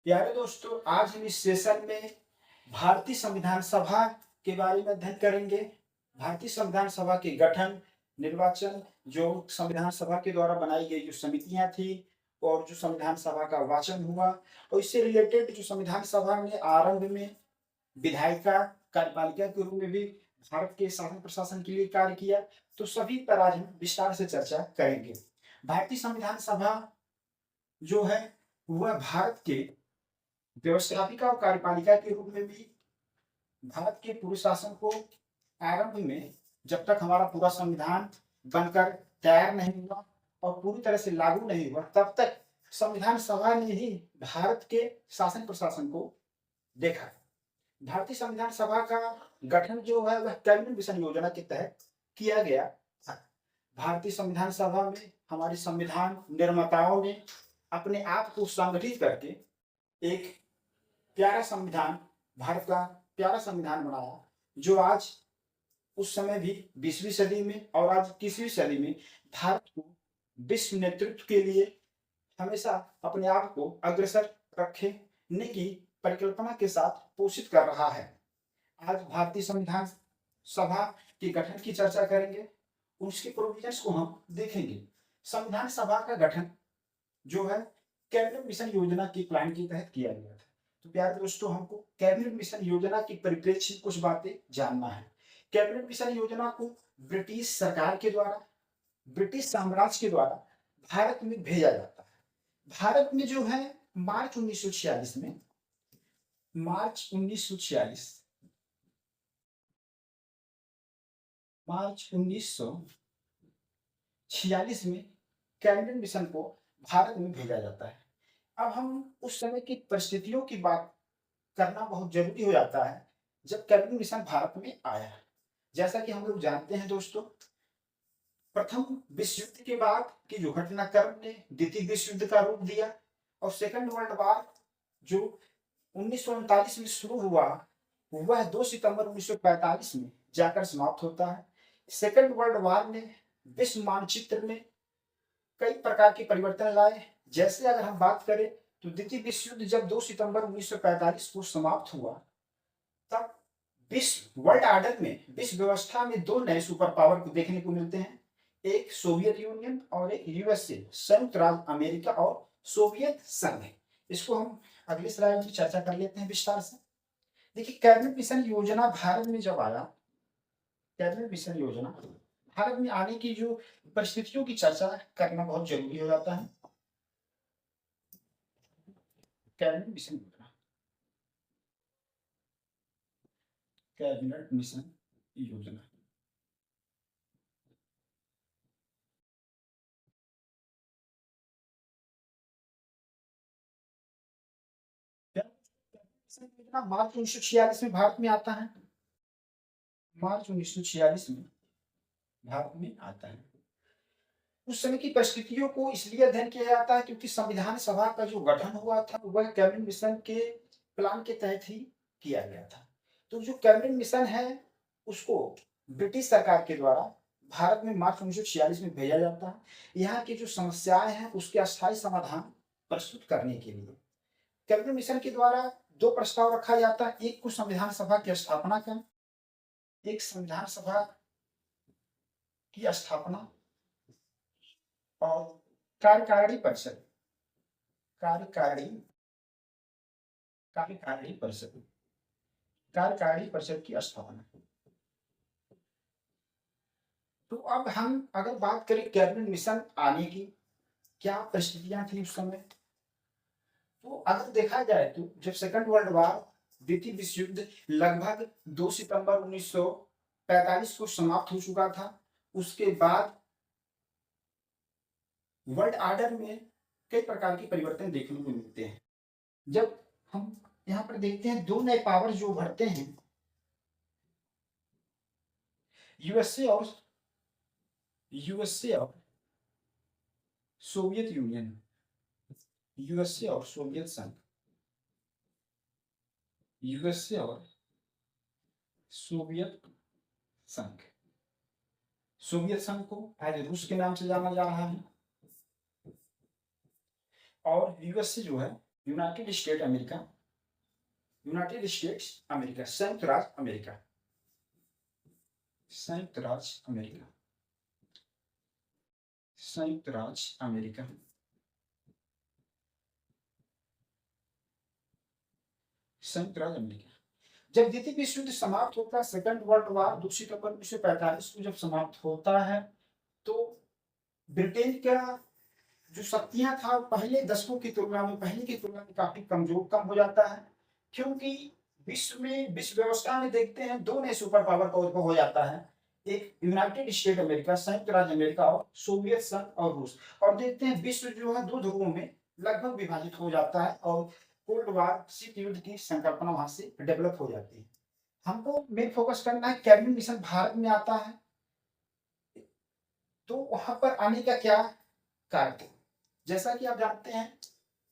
प्यारे दोस्तों, आज हम इस सेशन में भारतीय संविधान सभा के बारे में अध्ययन करेंगे। भारतीय संविधान सभा के गठन, निर्वाचन, जो संविधान सभा के द्वारा बनाई गई जो समितियां थी और जो संविधान सभा का वाचन हुआ और इससे रिलेटेड जो संविधान सभा ने आरंभ में विधायिका, कार्यपालिका के रूप में भी भारत के शासन प्रशासन के लिए कार्य किया। तो सभी पर आज हम विस्तार से चर्चा करेंगे। भारतीय संविधान सभा जो है वह भारत के व्यवस्थापिका और कार्यपालिका के रूप में भी भारत के पूरे शासन को आरंभ में, जब तक हमारा पूरा संविधान बनकर तैयार नहीं हुआ और पूरी तरह से लागू नहीं हुआ, तब तक संविधान सभा ने ही भारत के शासन प्रशासन को देखा। भारतीय संविधान सभा का गठन जो है वह कैबिनेट मिशन योजना के तहत किया गया था। भारतीय संविधान सभा में हमारे संविधान निर्माताओं ने अपने आप को संगठित करके एक प्यारा संविधान, भारत का प्यारा संविधान बनाया, जो आज उस समय भी 20वीं सदी में और आज 21वीं सदी में भारत को विश्व नेतृत्व के लिए हमेशा अपने आप को अग्रसर रखने की परिकल्पना के साथ पोषित कर रहा है। आज भारतीय संविधान सभा के गठन की चर्चा करेंगे, उसके प्रोविजंस को हम देखेंगे। संविधान सभा का गठन जो है कैबिनेट मिशन योजना के प्लान के तहत किया गया था। तो प्यारे दोस्तों, हमको कैबिनेट मिशन योजना की परिप्रेक्ष्य कुछ बातें जानना है। कैबिनेट मिशन योजना को ब्रिटिश सरकार के द्वारा, ब्रिटिश साम्राज्य के द्वारा भारत में भेजा जाता है। भारत में जो है मार्च 1946 में, मार्च 1946 में कैबिनेट मिशन को भारत में भेजा जाता है। अब हम उस समय की परिस्थितियों की बात करना बहुत जरूरी हो जाता है जब कैबिनेट मिशन भारत में आया। जैसा कि हम लोग जानते हैं दोस्तों, प्रथम विश्व युद्ध के बाद की जो घटनाक्रम ने द्वितीय विश्व युद्ध का रूप दिया और सेकंड वर्ल्ड वॉर जो 1939 में शुरू हुआ वह 2 सितंबर 1945 में जाकर समाप्त होता है। सेकंड वर्ल्ड वॉर ने विश्व मानचित्र में कई प्रकार के परिवर्तन लाए। जैसे अगर हम बात करें तो द्वितीय विश्व युद्ध जब 2 सितंबर 1945 को समाप्त हुआ, तब विश्व वर्ल्ड ऑर्डर में, विश्व व्यवस्था में 2 नए सुपर पावर को देखने को मिलते हैं। एक सोवियत यूनियन और एक यूएसए, संयुक्त राज्य अमेरिका और सोवियत संघ। इसको हम अगले स्लाइड में चर्चा कर लेते हैं विस्तार से। देखिए, कैबिनेट मिशन योजना भारत में जब आया, कैबिनेट मिशन योजना भारत में आने की जो परिस्थितियों की चर्चा करना बहुत जरूरी हो जाता है। कैबिनेट मिशन योजना, कैबिनेट मिशन योजना मार्च 1946 में भारत में आता है। मार्च 1946 में भारत में आता है। उस समय की परिस्थितियों को इसलिए अध्ययन किया जाता है क्योंकि संविधान सभा का जो गठन हुआ था वह कैबिनेट मिशन के प्लान के तहत ही किया गया था। तो जो कैबिनेट मिशन है उसको ब्रिटिश सरकार के द्वारा भारत में मार्च 1946 में भेजा जाता है। यहाँ की जो समस्याएं हैं उसके अस्थायी समाधान प्रस्तुत करने के लिए कैबिनेट मिशन के द्वारा 2 प्रस्ताव रखा जाता है। एक को संविधान सभा की स्थापना का, एक संविधान सभा की स्थापना और कार्यकारिणी परिषद, कार्यकारिणी कार्यकारिणी परिषद, कार्यकारिणी परिषद की स्थापना। तो अब हम अगर बात करें कैबिनेट मिशन आने की क्या परिस्थितियां थी उस समय, तो अगर देखा जाए तो जब सेकंड वर्ल्ड वॉर, द्वितीय विश्व युद्ध लगभग 2 सितंबर 1945 को समाप्त हो चुका था, उसके बाद वर्ल्ड ऑर्डर में कई प्रकार के परिवर्तन देखने को मिलते हैं। जब हम यहाँ पर देखते हैं 2 नए पावर जो उभरते हैं, यूएसए और सोवियत यूनियन, यूएसए और सोवियत संघ, यूएसए और सोवियत संघ। सोवियत संघ को आज रूस के नाम से जाना जा रहा है और यूएसए जो है United state America, United states America, संयुक्त राज्य अमेरिका, संयुक्त राज्य अमेरिका, संयुक्त राज्य अमेरिका, संयुक्त राज्य अमेरिका। जब द्वितीय विश्व युद्ध समाप्त होता है, सेकंड वर्ल्ड वॉर 2 सितंबर 1945 को जब समाप्त होता है, तो ब्रिटेन का जो शक्तियां था पहले दशकों की तुलना में, पहले की तुलना में काफी कमजोर, कम हो जाता है, क्योंकि विश्व में, विश्व व्यवस्था में देखते हैं 2 नए सुपर पावर का उद्भव हो जाता है, एक यूनाइटेड स्टेट अमेरिका, संयुक्त राज्य अमेरिका, और सोवियत संघ और रूस। और देखते हैं विश्व जो है 2 ध्रुवों में लगभग विभाजित हो जाता है और कोल्ड वार, शीत युद्ध की संकल्पना वहां से डेवलप हो जाती है। हमको मेन फोकस करना है, कैबिनेट मिशन भारत में आता है, तो वहां पर आने का क्या कारण था? जैसा कि आप जानते हैं,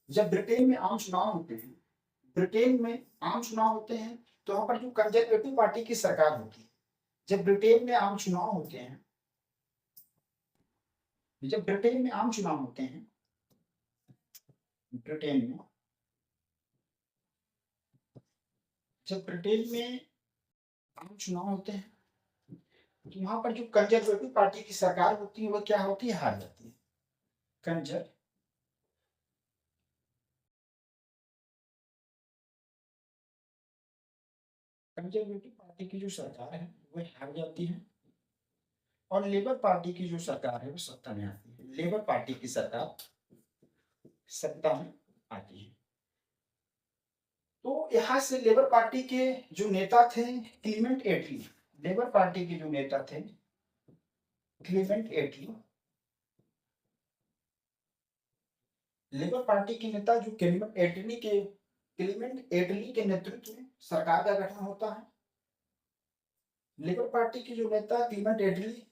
जब ब्रिटेन में आम चुनाव होते हैं, ब्रिटेन में आम चुनाव होते हैं, तो वहां पर जो कंजर्वेटिव पार्टी की सरकार होती है, जब ब्रिटेन में आम चुनाव होते हैं, जब ब्रिटेन में आम चुनाव होते हैं, ब्रिटेन में, जब ब्रिटेन में आम चुनाव होते हैं, तो वहां पर जो कंजर्वेटिव पार्टी की सरकार होती है, वो क्या होती है? हार जाती है। कंजर्वेटिव पार्टी की जो सरकार है वो हार जाती है, और लेबर पार्टी की जो सरकार है वो सत्ता में आती है। लेबर पार्टी की सरकार सत्ता में आती है। तो यहां से लेबर पार्टी के जो नेता थे क्लीमेंट एटली, लेबर पार्टी के जो नेता थे क्लीमेंट एटली, लेबर पार्टी के नेता जो क्लीमेंट एटली के नेतृत्व में सरकार का गठन होता है। लेबर पार्टी के जो नेता क्लीमेंट एटली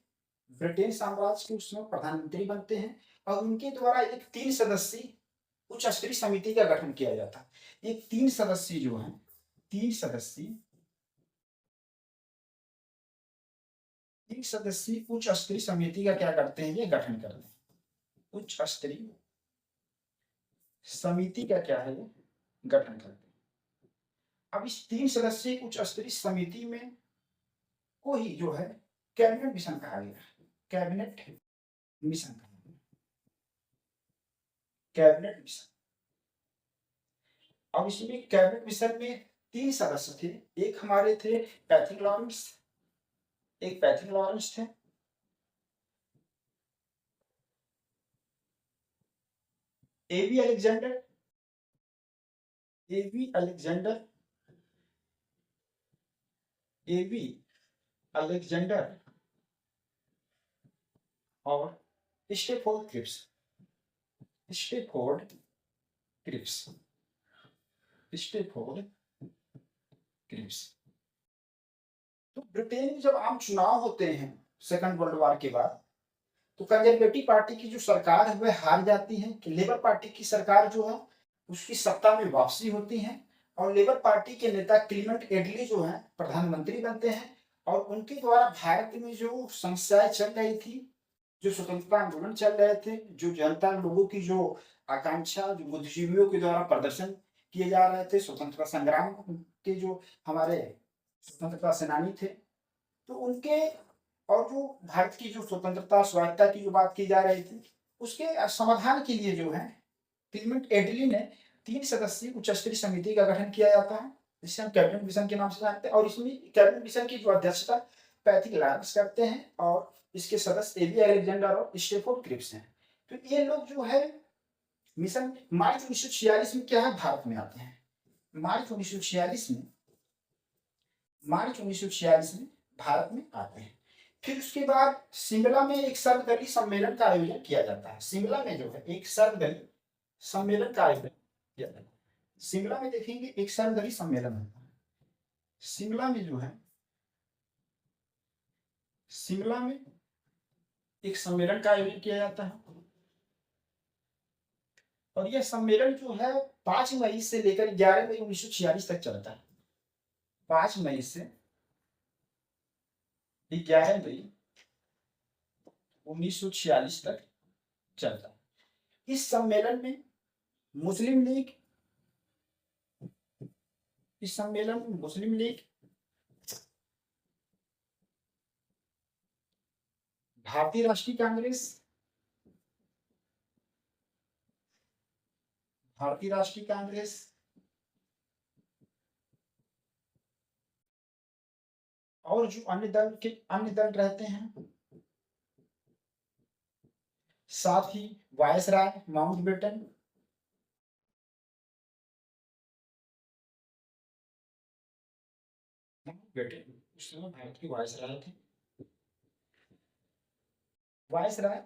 ब्रिटेन साम्राज्य के उसमें प्रधानमंत्री बनते हैं, और उनके द्वारा एक 3 सदस्यीय उच्च स्तरीय समिति का गठन किया जाता है। एक 3 सदस्यीय जो है, 3 सदस्यीय उच्च स्तरीय समिति का क्या करते हैं? ये गठन करते हैं। उच्च स्तरीय समिति का क्या है? ये गठन करते हैं। अब इस 3 सदस्यीय उच्च स्तरीय समिति में को ही जो है कैबिनेट मिशन कहा गया। Cabinet mission, cabinet mission. अब इसमें कैबिनेट मिशन में 3 सदस्य थे। एक हमारे थे पैथिक लॉरेंस, एक पैथिक लॉरेंस थे, AB Alexander, AB Alexander, AB Alexander और Stafford Cripps, Stafford Cripps, Stafford Cripps. तो ब्रिटेन में जब आम चुनाव होते हैं सेकंड वर्ल्ड वॉर के बाद, तो कंजर्वेटिव पार्टी की जो सरकार है वह हार जाती है, कि लेबर पार्टी की सरकार जो है उसकी सत्ता में वापसी होती है, और लेबर पार्टी के नेता क्लीमेंट एटली जो है प्रधानमंत्री बनते हैं, और उनके द्वारा भारत में जो समस्याएं चल रही थी, जो स्वतंत्रता आंदोलन चल रहे थे, जो जनता लोगों की जो आकांक्षा, जो बुद्धिजीवियों के द्वारा प्रदर्शन किए जा रहे थे, स्वतंत्रता संग्राम के जो हमारे स्वतंत्रता सेनानी थे, तो उनके, और जो भारत की जो स्वतंत्रता स्वायत्ता की जो बात की जा रही थी, उसके समाधान के लिए जो है क्लीमेंट एटली ने 3 सदस्यीय उच्च स्तरीय समिति का गठन किया जाता है, जिसे हम कैबिनेट मिशन के नाम से जानते हैं। और इसमें कैबिनेट मिशन की जो अध्यक्षता पैथिक लॉरेंस करते हैं, और इसके सदस्य एबी अलेक्जेंडर और स्टेफोर्ड क्रिप्स हैं। तो ये लोग जो है मिशन मार्च 1946 में क्या है, भारत में आते हैं। मार्च 1946 में, मार्च 1946 में भारत में आते हैं। फिर उसके बाद शिमला में एक सर्वदलीय सम्मेलन का आयोजन किया जाता है। शिमला में जो है एक सर्वदलीय सम्मेलन का आयोजन किया जाता है। शिमला में देखेंगे एक सर्वदलीय सम्मेलन होता है। शिमला में जो है, शिमला में एक सम्मेलन का आयोजन किया जाता है, और यह सम्मेलन जो है 5 मई से लेकर 11 मई 1946 तक चलता है। 5 मई से 11 मई 1946 तक चलता है। इस सम्मेलन में मुस्लिम लीग, इस सम्मेलन में मुस्लिम लीग, भारतीय राष्ट्रीय कांग्रेस, भारतीय राष्ट्रीय कांग्रेस, और जो अन्य दल रहते हैं, साथ ही वायसराय माउंटबेटन, उस समय भारत के वायसराय थे, वायसराय।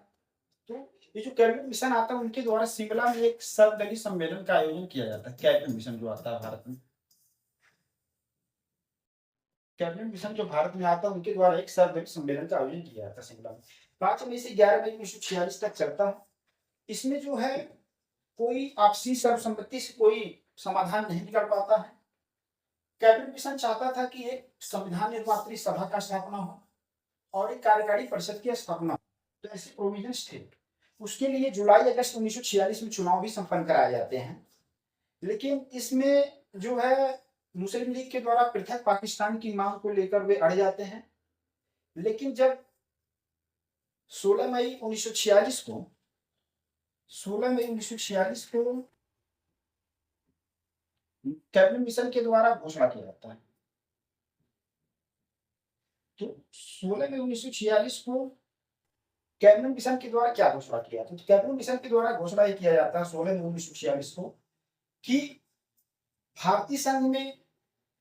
तो ये जो कैबिनेट मिशन आता है उनके द्वारा शिमला में एक सर्वदलीय सम्मेलन का आयोजन किया जाता है। कैबिनेट मिशन जो आता है भारत में, कैबिनेट मिशन जो भारत में आता है उनके द्वारा एक सर्वदलीय सम्मेलन का आयोजन किया जाता है शिमला में। 5 मई से 11 मई 1946 तक चलता है। इसमें जो है कोई आपसी सर्वसम्मति से कोई समाधान नहीं निकल पाता है। कैबिनेट मिशन चाहता था कि एक संविधान निर्मात्री सभा का स्थापना हो और एक कार्यकारी परिषद की स्थापना हो, तो ऐसे प्रोविजंस थे। उसके लिए जुलाई अगस्त 1946 में चुनाव भी संपन्न कराए जाते हैं, लेकिन इसमें जो है मुस्लिम लीग के द्वारा पृथक पाकिस्तान की मांग को लेकर वे अड़ जाते हैं। लेकिन जब 16 मई 1946 को 16 मई 1946 को कैबिनेट मिशन के द्वारा घोषणा किया जाता है, तो 16 मई 1946 को कैबिनेट मिशन के द्वारा क्या घोषणा किया? तो कैबिनेट मिशन के द्वारा घोषणा ये किया जाता है 16 मई 1946 को कि भारतीय संघ में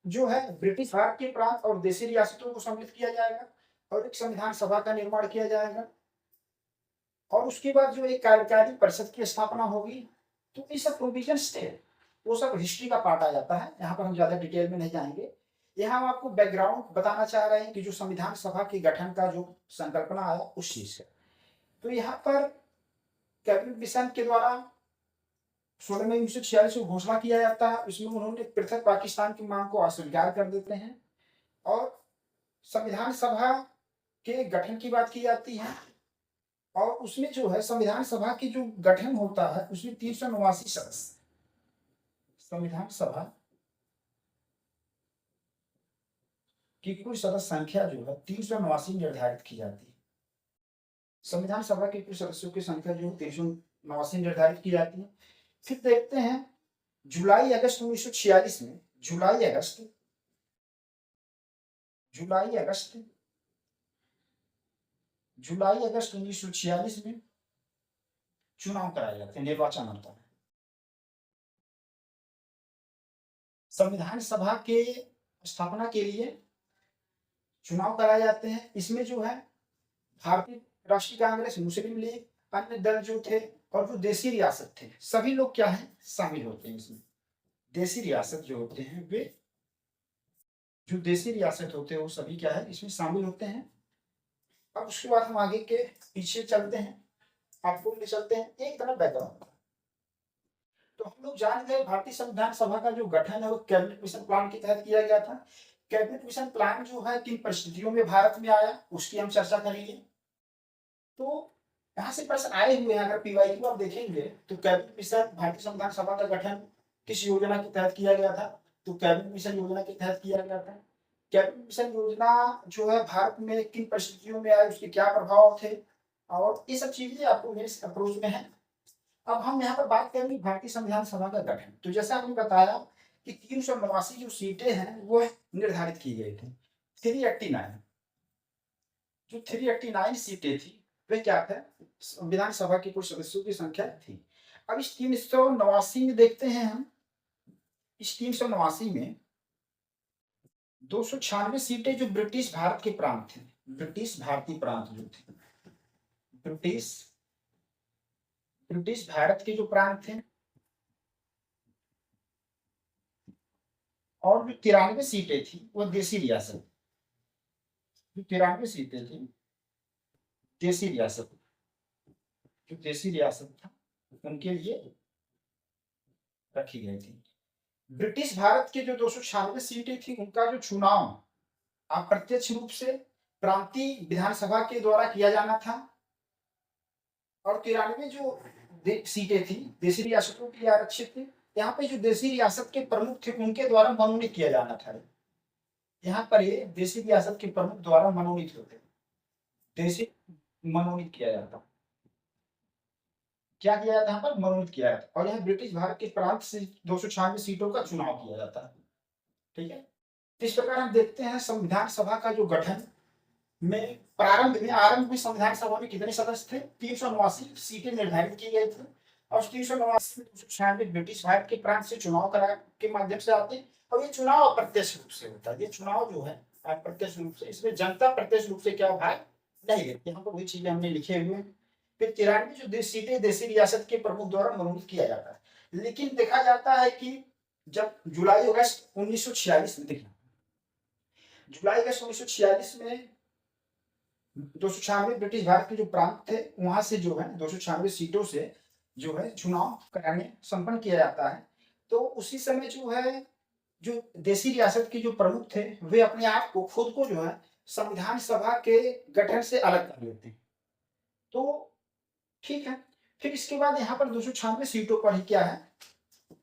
जो है ब्रिटिश भारत के प्रांत और देशी रियासतों को सम्मिलित किया जाएगा और एक संविधान सभा का निर्माण किया जाएगा, और उसके बाद जो एक कार्यकारी परिषद की स्थापना होगी। तो ये सब प्रोविजंस थे, वो सब हिस्ट्री का पार्ट आ जाता है। यहाँ पर हम ज्यादा डिटेल में नहीं जाएंगे। यहाँ हम आपको बैकग्राउंड बताना चाह रहे हैं कि जो संविधान सभा के गठन का जो संकल्पना आया उस चीज से। तो यहाँ पर कैबिनेट मिशन के द्वारा 16 मई 1946 को घोषणा किया जाता है। इसमें उन्होंने पृथक पाकिस्तान की मांग को अस्वीकार कर देते हैं और संविधान सभा के गठन की बात की जाती है। और उसमें जो है संविधान सभा की जो गठन होता है उसमें 389 सदस्य, संविधान सभा की कुल सदस्य संख्या जो है 389 निर्धारित की जाती है। संविधान सभा के कुल सदस्यों की संख्या जो 389 निर्धारित की जाती है। फिर देखते हैं जुलाई अगस्त 1946 में, जुलाई अगस्त 1946 में चुनाव कराए जाते हैं, निर्वाचन होता है। संविधान सभा के स्थापना के लिए चुनाव कराए जाते हैं। इसमें जो है भारतीय राष्ट्रीय कांग्रेस, मुस्लिम लीग, अन्य दल जो थे और जो देशी रियासत थे, सभी लोग क्या है शामिल होते हैं इसमें। देशी रियासत जो होते हैं वे, जो देशी रियासत होते हैं वो सभी क्या है इसमें शामिल होते हैं। अब उसके बाद हम आगे के पीछे चलते हैं, आपको ले चलते हैं एक तरफ बैकग्राउंड। तो हम लोग जान गए भारतीय संविधान सभा का जो गठन है वो कैबिनेट मिशन प्लान के तहत किया गया था। कैबिनेट मिशन प्लान जो है किन परिस्थितियों में भारत में आया उसकी हम चर्चा करेंगे। तो यहाँ से प्रश्न आए हुए हैं, अगर पीवाईक्यू आप देखेंगे तो कैबिनेट मिशन भारतीय संविधान सभा का गठन किस योजना के तहत किया गया था? तो कैबिनेट मिशन योजना के तहत किया गया था। कैबिनेट मिशन योजना जो है भारत में किन परिस्थितियों में आई, उसके क्या प्रभाव थे, और ये सब चीजें आपको मेरे अप्रोच में है। अब हम यहाँ पर बात करेंगे भारतीय संविधान सभा का गठन। तो जैसा आपने बताया कि 389 जो सीटें हैं वो निर्धारित की गई थी। 389 जो 389 सीटें थी वे क्या थे? विधानसभा के कुछ सदस्यों की संख्या थी। अब इस 389 में देखते हैं हम, इस 389 में 296 सीटें जो ब्रिटिश भारत के प्रांत थे, ब्रिटिश भारतीय प्रांत जो थे, ब्रिटिश भारत के जो प्रांत थे, और जो 93 सीटें थी वो देशी रियासत, जो 93 सीटें थी देशी रियासत, जो देशी रियासत था उनके लिए रखी गई थी। ब्रिटिश भारत के जो 296 सीटें थी उनका जो चुनाव अप्रत्यक्ष रूप से प्रांतीय विधानसभा के द्वारा किया जाना था, और 93 जो सीटें थी देशी रियासतों के लिए आरक्षित थी यहाँ पे जो देसी रियासत के प्रमुख थे उनके द्वारा मनोनीत किया जाना था। यहाँ पर ये देसी रियासत के प्रमुख द्वारा मनोनीत होते, देसी मनोनीत किया जाता, क्या किया जाता है यहाँ पर मनोनीत किया जाता, और यहाँ ब्रिटिश भारत के प्रांत से 296 सीटों का चुनाव किया जाता है। ठीक है, इस प्रकार हम देखते हैं संविधान सभा का जो गठन में आरंभ में संविधान सभा में कितने सदस्य थे? 389 सीटें निर्धारित की गई थी, और 389 में 296 ब्रिटिश भारत के प्रांत से चुनाव करा के माध्यम से आते हैं, और ये चुनाव अप्रत्यक्ष रूप से होता है। ये चुनाव जो है अप्रत्यक्ष रूप से, इसमें जनता प्रत्यक्ष रूप से क्या भाग नहीं लेती। यहाँ पर वही चीजें हमने लिखे हुए हैं। फिर 93 जो सीटें देसी रियासत के प्रमुख द्वारा मनोनीत किया जाता है, लेकिन देखा जाता है कि जब जुलाई अगस्त 1946 में, देखना जुलाई अगस्त 1946 में 296 ब्रिटिश भारत के जो प्रांत थे वहां से जो है 296 सीटों से जो है चुनाव कराने संपन्न किया जाता है। तो उसी समय जो है जो देसी रियासत के जो प्रमुख थे वे अपने आप को खुद को जो है संविधान सभा के गठन से अलग कर लेते हैं। तो ठीक है, फिर इसके बाद यहाँ पर 296 सीटों पर ही क्या है,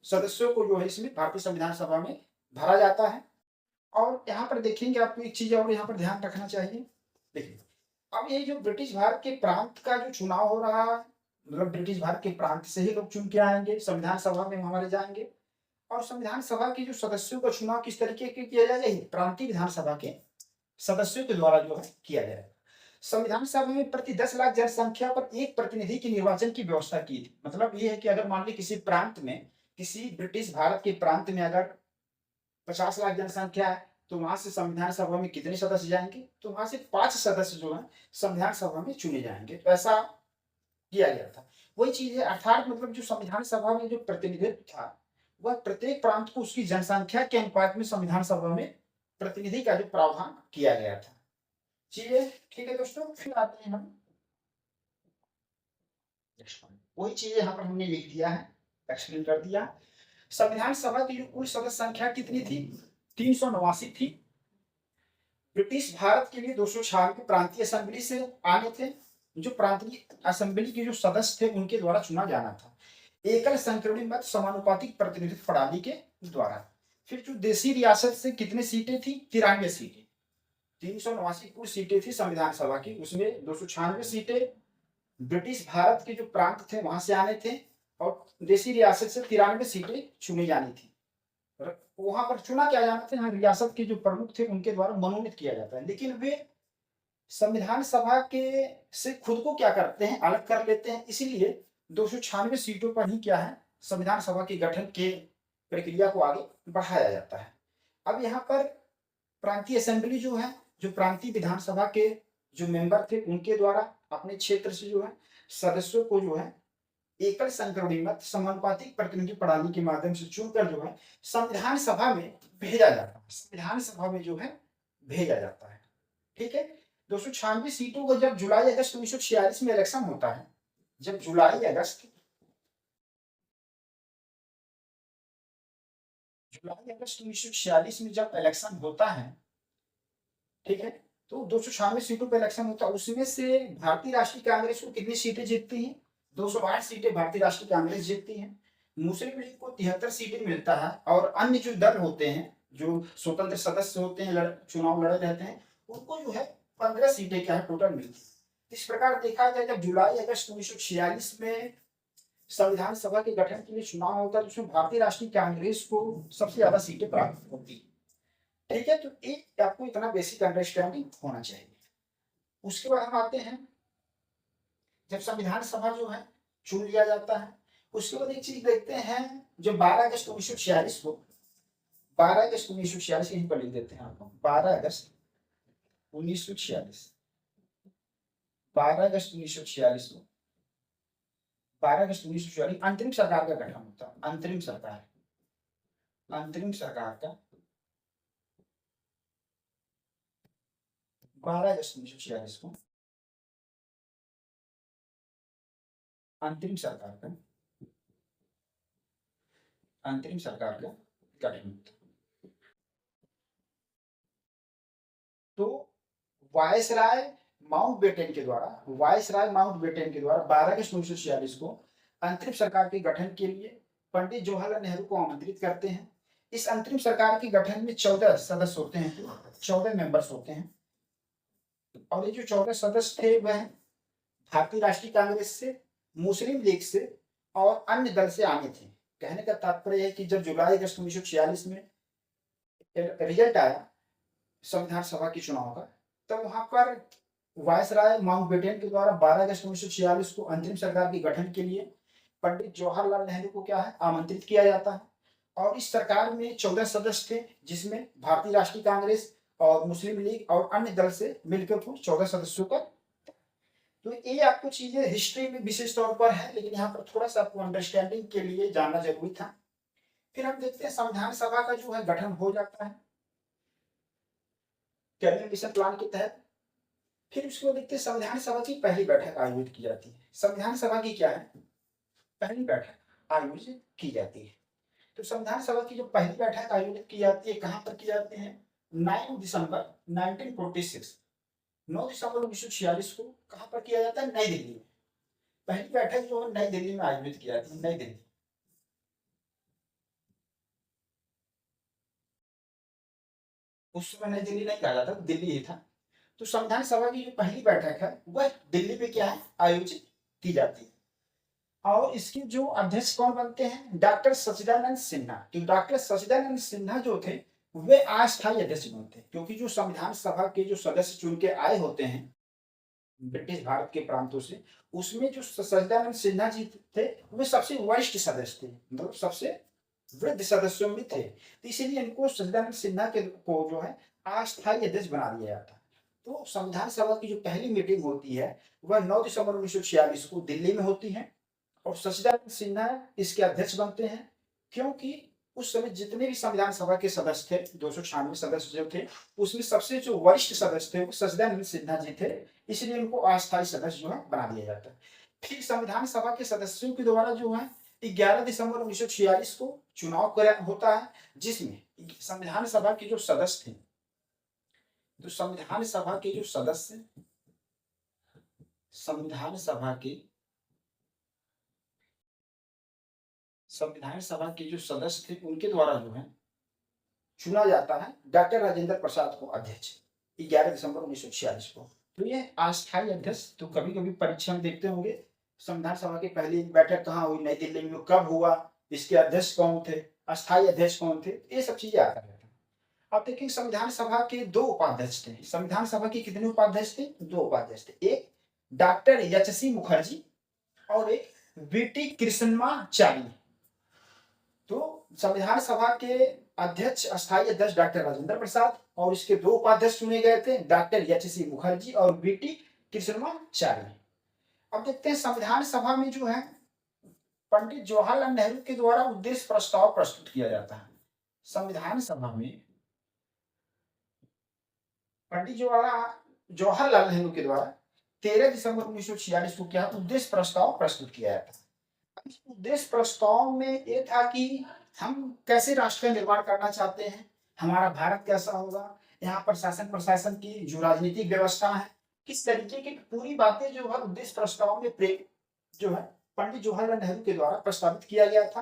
सदस्यों को जो है इसमें भारतीय संविधान सभा में भरा जाता है। और यहाँ पर देखेंगे आपको एक चीज और यहाँ पर ध्यान रखना चाहिए। देखिए, अब ये जो ब्रिटिश भारत के प्रांत का जो चुनाव हो रहा है, मतलब ब्रिटिश भारत के प्रांत से ही लोग चुन के आएंगे, संविधान सभा में हमारे जाएंगे, और संविधान सभा के जो सदस्यों का चुनाव किस तरीके के किया जाएगा, प्रांतीय विधानसभा के सदस्यों के द्वारा जो है किया जाएगा। संविधान सभा में प्रति 10 लाख जनसंख्या पर एक प्रतिनिधि के निर्वाचन की व्यवस्था की थी। मतलब ये है कि अगर मान ली किसी प्रांत में, किसी ब्रिटिश भारत के प्रांत में अगर 50 लाख जनसंख्या है, तो वहां से संविधान सभा में कितने सदस्य जाएंगे, तो वहां से 5 सदस्य जो है संविधान सभा में चुने जाएंगे। तो ऐसा किया गया था। वही चीज है, अर्थात मतलब जो संविधान सभा में जो प्रतिनिधित्व था वह प्रत्येक प्रांत को उसकी जनसंख्या के अनुपात में संविधान सभा में प्रतिनिधि का जो प्रावधान किया गया था। चीजें ठीक है दोस्तों। फिर आते हैं हम, वही चीजें यहाँ पर हमने लिख दिया है, एक्सप्लेन कर दिया। संविधान सभा की जो कुल सदस्य संख्या कितनी थी, 389 थी। ब्रिटिश भारत के लिए 296 प्रांतीय असेंबली से आने थे, जो प्रांतीय असेंबली के जो सदस्य थे उनके द्वारा चुना जाना था, एकल संक्रमणी मत समानुपातिक प्रतिनिधित्व प्रणाली के द्वारा। फिर जो देसी रियासत से कितने सीटें थी, 93 सीटें, 389 कुल सीटें थी संविधान सभा की, उसमें 296 सीटें ब्रिटिश भारत के जो प्रांत थे वहां से आने थे, और देसी रियासत से 93 सीटें चुनी जानी थी। वहां पर चुना क्या जाना था, यहाँ रियासत के जो प्रमुख थे उनके द्वारा मनोनीत किया जाता है, लेकिन वे संविधान सभा के से खुद को क्या करते हैं, अलग कर लेते हैं। इसीलिए 296 सीटों पर ही क्या है, संविधान सभा के गठन के प्रक्रिया को आगे बढ़ाया जाता है। अब यहाँ पर प्रांतीय असेंबली जो है, जो प्रांतीय विधानसभा के जो मेंबर थे उनके द्वारा अपने क्षेत्र से जो है सदस्यों को जो है एकल संक्रमणी मत समानुपातिक प्रतिनिधि प्रणाली के माध्यम से चुनकर जो है संविधान सभा में भेजा जाता है, संविधान सभा में जो है भेजा जाता है। ठीक है, 296 सीटों को जब जुलाई अगस्त 1946 में इलेक्शन होता है, जब जुलाई अगस्त 1946 में जब इलेक्शन होता है, ठीक है, तो 296 सीटों पर इलेक्शन होता है, उसमें से भारतीय राष्ट्रीय कांग्रेस को कितनी सीटें जीतती हैं, 208 सीटें भारतीय राष्ट्रीय कांग्रेस जीतती है। मुस्लिम लीग को 73 सीटें मिलता है, और अन्य जो दल होते हैं, जो स्वतंत्र सदस्य होते हैं, चुनाव लड़े रहते हैं, उनको जो है 15 सीटें क्या है टोटल मिलती है। इस प्रकार देखा जाए, जब जुलाई अगस्त 1946 में संविधान सभा के गठन के लिए चुनाव होता है, तो उसमें भारतीय राष्ट्रीय कांग्रेस को सबसे ज्यादा सीटें प्राप्त होती है। ठीक है, तो एक आपको इतना बेसिक अंडरस्टैंडिंग होना चाहिए। उसके बाद हम आते हैं, जब संविधान सभा जो है चुन लिया जाता है, उसके बाद एक चीज देखते हैं, जो 12 अगस्त 1946 को, 12 अगस्त 1946 यहीं पर लिख देते हैं आपको, 12 अगस्त 1946, 12 अगस्त 1946 को, 12 अगस्त 1946 अंतरिम सरकार का गठन होता है। अंतरिम सरकार का 12 अगस्त 1946 को अंतरिम सरकार का गठन होता है। तो वायसराय माउंटबेटन के द्वारा 12 अगस्त 1946 को अंतरिम सरकार के गठन के लिए पंडित जवाहरलाल नेहरू को आमंत्रित करते हैं। इस अंतरिम सरकार के गठन में 14 सदस्य होते हैं, 14 मेंबर्स होते हैं और ये जो 14 सदस्य थे वह भारतीय राष्ट्रीय कांग्रेस से, मुस्लिम लीग से और अन्य दल से आने थे। कहने का तात्पर्य है कि जब जुलाई अगस्त 1946 में रिजल्ट आया संविधान सभा के चुनाव का, तब वहां पर वायसराय माउंटबेटन के द्वारा 12 अगस्त 1946 को अंतरिम सरकार के गठन के लिए पंडित जवाहरलाल नेहरू को क्या है आमंत्रित किया जाता है। और इस सरकार में 14 सदस्य थे, जिसमें भारतीय राष्ट्रीय कांग्रेस और मुस्लिम लीग और अन्य दल से मिलकर कुल 14 सदस्यों का। तो ये आपको चीजें हिस्ट्री में विशेष तौर पर है, लेकिन यहाँ पर थोड़ा सा आपको अंडरस्टैंडिंग के लिए जानना जरूरी था। फिर हम देखते हैं संविधान सभा का जो है गठन हो जाता है कैबिनेट मिशन प्लान के तहत। फिर उसको देखते हैं संविधान सभा की पहली बैठक आयोजित की जाती है। संविधान सभा की क्या है पहली बैठक आयोजित की जाती है। तो संविधान सभा की जो पहली बैठक आयोजित की जाती है कहाँ पर की जाती है 9 दिसंबर 1946, 9 दिसंबर 1946 को कहाँ पर किया जाता है नई दिल्ली में। पहली बैठक जो है नई दिल्ली में आयोजित की जाती है, नई दिल्ली। उस समय नई दिल्ली नहीं कहा जाता, दिल्ली ही था। तो संविधान सभा की जो पहली बैठक है वह दिल्ली में क्या है आयोजित की जाती है। और इसके जो अध्यक्ष कौन बनते हैं डॉक्टर सचिदानंद सिन्हा। तो डॉक्टर सचिदानंद सिन्हा जो थे वे अस्थायी अध्यक्ष बनते हैं, क्योंकि जो संविधान सभा के जो सदस्य चुन के आए होते हैं ब्रिटिश भारत के प्रांतों से, उसमें जो सचिदानंद सिन्हा जी थे वे सबसे वरिष्ठ सदस्य थे, मतलब सबसे वृद्ध सदस्यों में थे। तो इसीलिए इनको सचिदानंद सिन्हा के को जो है अस्थायी अध्यक्ष बना दिया जाता है। तो संविधान सभा की जो पहली मीटिंग होती है वह 9 दिसंबर 1946 को दिल्ली में होती है और सचिदानंद सिन्हा इसके अध्यक्ष बनते हैं, क्योंकि उस समय जितने भी संविधान सभा के सदस्य थे 296 सदस्य जो थे उसमें सबसे जो वरिष्ठ सदस्य थे वो सचिदानंद सिन्हा जी थे, इसलिए उनको अस्थायी सदस्य जो है बना दिया जाता है। फिर संविधान सभा के सदस्यों के द्वारा जो है 11 दिसंबर 1946 को चुनाव होता है, जिसमें संविधान सभा के जो सदस्य थे, तो संविधान सभा के जो सदस्य संविधान सभा के संविधान सभा के जो सदस्य थे उनके द्वारा जो है चुना जाता है डॉक्टर राजेंद्र प्रसाद को अध्यक्ष 11 दिसंबर 1946 को। तो ये अस्थायी अध्यक्ष, तो कभी कभी परीक्षा में देखते होंगे संविधान सभा की पहली बैठक कहाँ हुई नई दिल्ली में, कब हुआ, इसके अध्यक्ष कौन थे, अस्थायी अध्यक्ष कौन थे, ये सब चीजें आता रहता है। अब देखिए संविधान सभा के 2 उपाध्यक्ष थे। संविधान सभा के कितने उपाध्यक्ष थे 2 उपाध्यक्ष थे, एक डॉक्टर एच.सी. मुखर्जी और एक वी.टी. कृष्णमाचारी। तो संविधान सभा के अध्यक्ष अस्थायी अध्यक्ष डॉक्टर राजेंद्र प्रसाद और इसके 2 उपाध्यक्ष चुने गए थे डॉक्टर एच.सी. मुखर्जी और वी.टी. कृष्णमाचारी। अब देखते हैं संविधान सभा में जो है पंडित जवाहरलाल नेहरू के द्वारा उद्देश्य प्रस्ताव प्रस्तुत किया जाता है। संविधान सभा में पंडित जवाहरलाल नेहरू के द्वारा 13 दिसंबर 1946 को क्या उद्देश्य प्रस्ताव प्रस्तुत किया जाता है। इस उद्देश्य प्रस्ताव में ये था कि हम कैसे राष्ट्र का निर्माण करना चाहते हैं, हमारा भारत कैसा होगा, यहाँ पर शासन प्रशासन की जो राजनीतिक व्यवस्था है किस तरीके की पूरी बातें जो है उद्देश्य प्रस्ताव में जो है पंडित जवाहरलाल नेहरू के द्वारा प्रस्तावित किया गया था।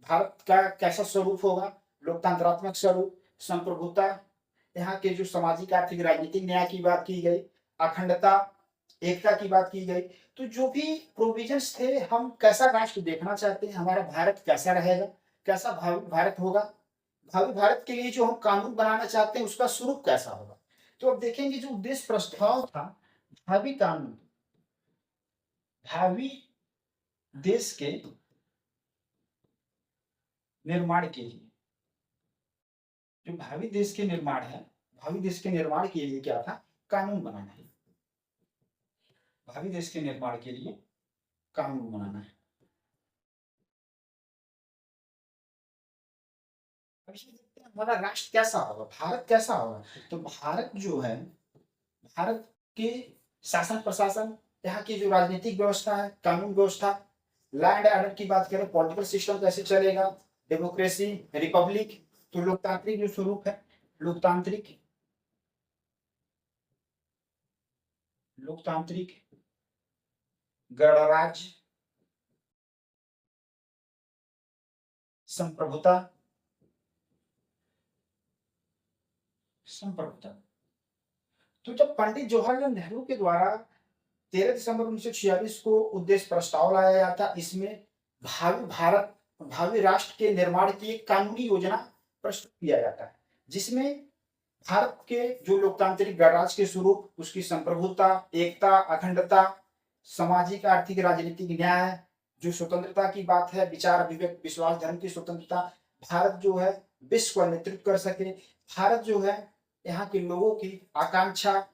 भारत का कैसा स्वरूप होगा, लोकतंत्रात्मक स्वरूप, संप्रभुता, यहाँ के जो सामाजिक आर्थिक राजनीतिक न्याय की बात की गई, अखंडता एकता की बात की गई। तो जो भी प्रोविजंस थे, हम कैसा राष्ट्र देखना चाहते हैं, हमारा भारत कैसा रहेगा, कैसा भावी भारत होगा, भावी भारत के लिए जो हम कानून बनाना चाहते हैं उसका स्वरूप कैसा होगा। तो अब देखेंगे जो उद्देश्य प्रस्ताव था भावी कानून, भावी देश के निर्माण के लिए, जो भावी देश के निर्माण है, भावी देश के निर्माण के लिए क्या था कानून बनाना है, भावी देश के निर्माण के लिए कानून बनाना है। हमारा राष्ट्र कैसा होगा, भारत कैसा होगा। तो भारत जो है, भारत के शासन प्रशासन, यहाँ की जो राजनीतिक व्यवस्था है, कानून व्यवस्था, लॉ एंड ऑर्डर की बात करें, पॉलिटिकल सिस्टम कैसे चलेगा, डेमोक्रेसी, रिपब्लिक, तो लोकतांत्रिक जो स्वरूप है, लोकतांत्रिक लोकतांत्रिक गणराज्य, संप्रभुता, संप्रभुता। तो जब पंडित जवाहरलाल नेहरू के द्वारा 13 दिसंबर 1946 को उद्देश्य प्रस्ताव लाया गया था, इसमें भावी राष्ट्र के निर्माण की एक कानूनी योजना प्रस्तुत किया जाता है, जिसमें भारत के जो लोकतांत्रिक गणराज्य के स्वरूप, उसकी संप्रभुता, एकता, अखंडता, सामाजिक, आर्थिक, राजनीतिक न्याय, जो स्वतंत्रता की बात है, विचार, अभिव्यक्ति, विश्वास, धर्म की स्वतंत्रता, भारत जो है विश्व का नेतृत्व कर सके, भारत जो है यहाँ के लोगों की आकांक्षा,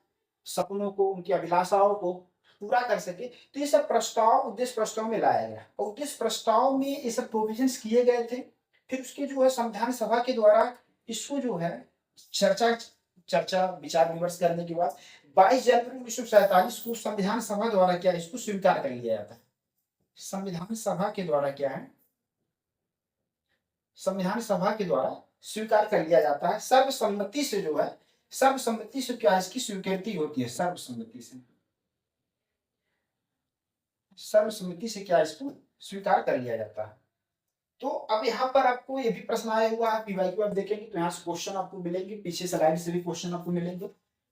सपनों को, उनकी अभिलाषाओं को पूरा कर सके। तो ये सब प्रस्ताव उद्देश्य प्रस्ताव में लाया गया और उद्देश्य प्रस्ताव में ये सब प्रोविजंस किए गए थे। फिर उसके जो है संविधान सभा के द्वारा इसको जो है चर्चा चर्चा विचार विमर्श करने के बाद 22 जनवरी 1947 को संविधान सभा द्वारा क्या इसको स्वीकार कर लिया जाता है। संविधान सभा के द्वारा क्या है, संविधान सभा के द्वारा स्वीकार कर लिया जाता है सर्वसम्मति से। जो है सर्वसम्मति से क्या इसकी स्वीकृति होती है, सर्वसम्मति से, सर्वसम्मति से क्या इसको स्वीकार कर लिया जाता है। तो अब यहाँ पर आपको ये भी प्रश्न आया हुआ है, पीवाईक्यू आप देखेंगे तो यहाँ से क्वेश्चन आपको मिलेंगे, पीछे स्लाइड से भी क्वेश्चन आपको मिलेंगे।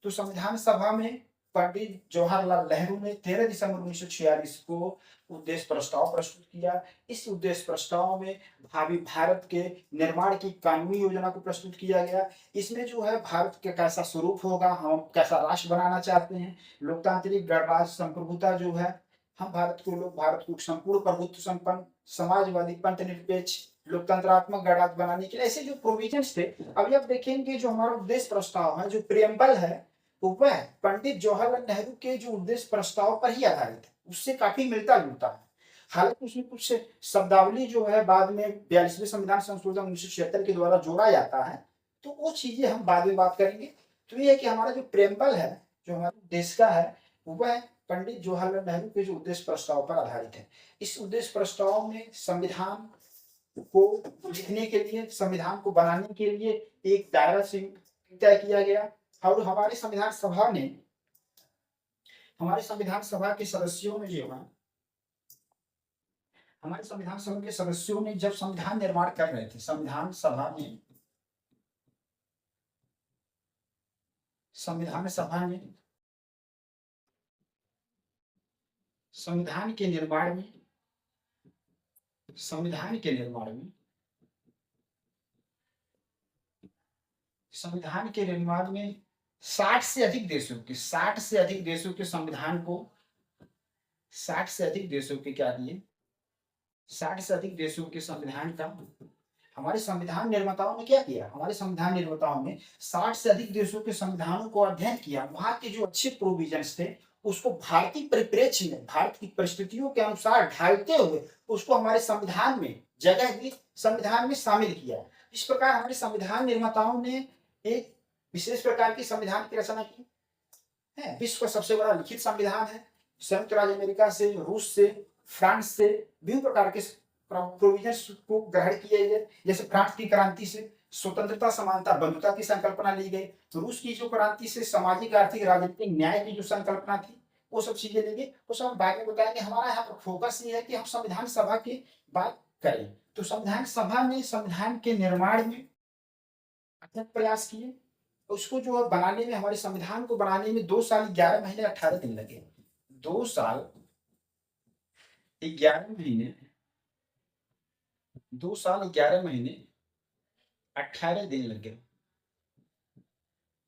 तो संविधान सभा में पंडित जवाहरलाल नेहरू ने 13 दिसंबर 1946 को उद्देश्य प्रस्ताव प्रस्तुत किया। इस उद्देश्य प्रस्ताव में भावी भारत के निर्माण की कानूनी योजना को प्रस्तुत किया गया। इसमें जो है भारत का कैसा स्वरूप होगा, हम कैसा राष्ट्र बनाना चाहते हैं, लोकतांत्रिक गणराज्य, संप्रभुता जो है, हम भारत को संपूर्ण प्रभुत्व संपन्न, समाजवादी, पंथ निरपेक्ष, लोकतंत्रात्मक गणराज्य बनाने के लिए ऐसे जो प्रोविजंस थे। अभी आप देखेंगे जो हमारा उद्देश्य प्रस्ताव है, जो प्रियम्बल है, वह पंडित जवाहरलाल नेहरू के जो उद्देश्य प्रस्ताव पर ही आधारित है, उससे काफी मिलता जुलता है। हालांकि उसमें कुछ शब्दावली जो है बाद में 42वें संविधान संशोधन 1976 के द्वारा जोड़ा जाता है, तो वो चीजें हम बाद में बात करेंगे। तो ये है कि हमारा जो प्रियम्बल है, जो हमारे देश का है, वह पंडित जवाहरलाल नेहरू के जो उद्देश्य प्रस्ताव पर आधारित है। इस उद्देश्य प्रस्ताव में संविधान को लिखने के लिए, संविधान को बनाने के लिए एक दायरा तय किया गया और हमारे संविधान सभा के सदस्यों में जो है, हमारे संविधान सभा के सदस्यों ने जब संविधान निर्माण कर रहे थे, संविधान के निर्माण में 60 से अधिक देशों के संविधान को, 60 से अधिक देशों के क्या दिए, 60 से अधिक देशों के संविधान का हमारे संविधान निर्माताओं ने क्या किया, हमारे संविधान निर्माताओं ने 60 से अधिक देशों के संविधानों को अध्ययन किया। वहां के जो अच्छे प्रोविजंस थे उसको भारतीय परिप्रेक्ष्य में, भारत की परिस्थितियों के अनुसार ढालते हुए उसको हमारे संविधान में जगह दी, संविधान में शामिल किया। इस प्रकार हमारे संविधान निर्माताओं ने एक विशेष प्रकार की संविधान की रचना की है। विश्व का सबसे बड़ा लिखित संविधान है। संयुक्त राज्य अमेरिका से, रूस से, फ्रांस से विभिन्न प्रकार के प्रोविजंस को ग्रहण किए गए। जैसे फ्रांस की क्रांति से स्वतंत्रता, समानता, बंधुता की संकल्पना ली गई। तो रूस की जो क्रांति से सामाजिक, आर्थिक, राजनीतिक न्याय की जो संकल्पना थी, वो सब चीजें लेंगे। वो सब बाद में बताएंगे। हमारा यहाँ पर फोकस ये है कि हम संविधान सभा की बात करें। तो संविधान सभा ने संविधान के निर्माण में अथक प्रयास किए। उसको जो है बनाने में, हमारे संविधान को बनाने में 2 साल 11 महीने 18 दिन लगे। 2 साल 11 महीने 2 साल 11 महीने 18 दिन लगे।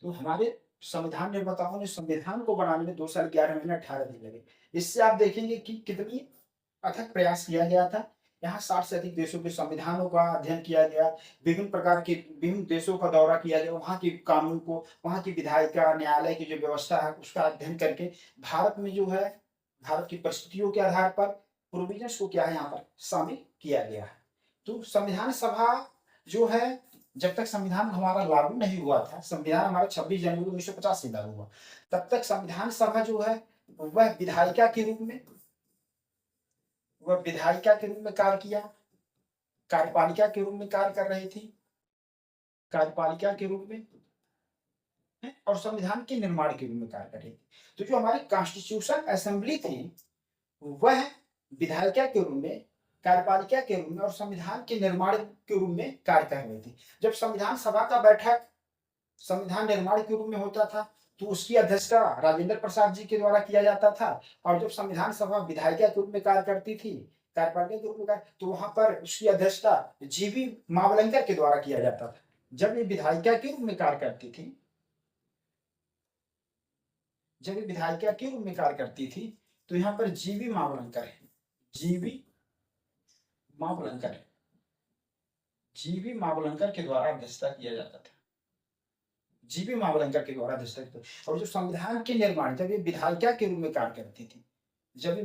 तो हमारे संविधान निर्माताओं ने संविधान को बनाने में 2 साल 11 महीने 18 दिन लगे। इससे आप देखेंगे कि कितनी अथक प्रयास किया गया था। यहाँ 60 से अधिक देशों के संविधानों का अध्ययन किया गया, विभिन्न प्रकार के विभिन्न देशों का दौरा किया गया, वहाँ के कानून को, वहाँ की विधायिका, न्यायालय की जो व्यवस्था है उसका अध्ययन करके भारत में जो है, भारत की परिस्थितियों के आधार पर प्रोविजंस को क्या है यहाँ पर शामिल किया गया है। तो संविधान सभा जो है, जब तक संविधान हमारा लागू नहीं हुआ था, संविधान हमारा 26 जनवरी 1950 से लागू हुआ, तब तक संविधान सभा जो है वह विधायिका के रूप में कार्य किया, कार्यपालिका के रूप में कार्य कर रही थी, कार्यपालिका के रूप में, और संविधान के निर्माण के रूप में कार्य कर रही थी। तो जो हमारी कॉन्स्टिट्यूशन असेंबली थी वह विधायिका के रूप में कार्यपालिका के रूप में और संविधान के निर्माण के रूप में कार्य कर रही थी। जब संविधान सभा का बैठक संविधान निर्माण के रूप में होता था तो उसकी अध्यक्षता राजेंद्र प्रसाद जी के द्वारा किया जाता था, और जब संविधान सभा विधायिका के रूप में कार्य करती थी, कार्यपालिका के रूप में तो वहां पर उसकी अध्यक्षता जीवी मावलंकर के द्वारा किया जाता था। जब ये विधायिका के रूप में कार्य करती थी जब ये विधायिका के रूप में कार्य करती थी तो यहाँ पर जीवी मावलंकर है, जीवी मावलंकर जीवी मावलंकर के द्वारा अध्यक्षता किया जाता था, जीवी मावलंकर के द्वारा अध्यक्षता। और जो संविधान के निर्माण जब ये विधायिका के रूप में कार्य करती थी, जब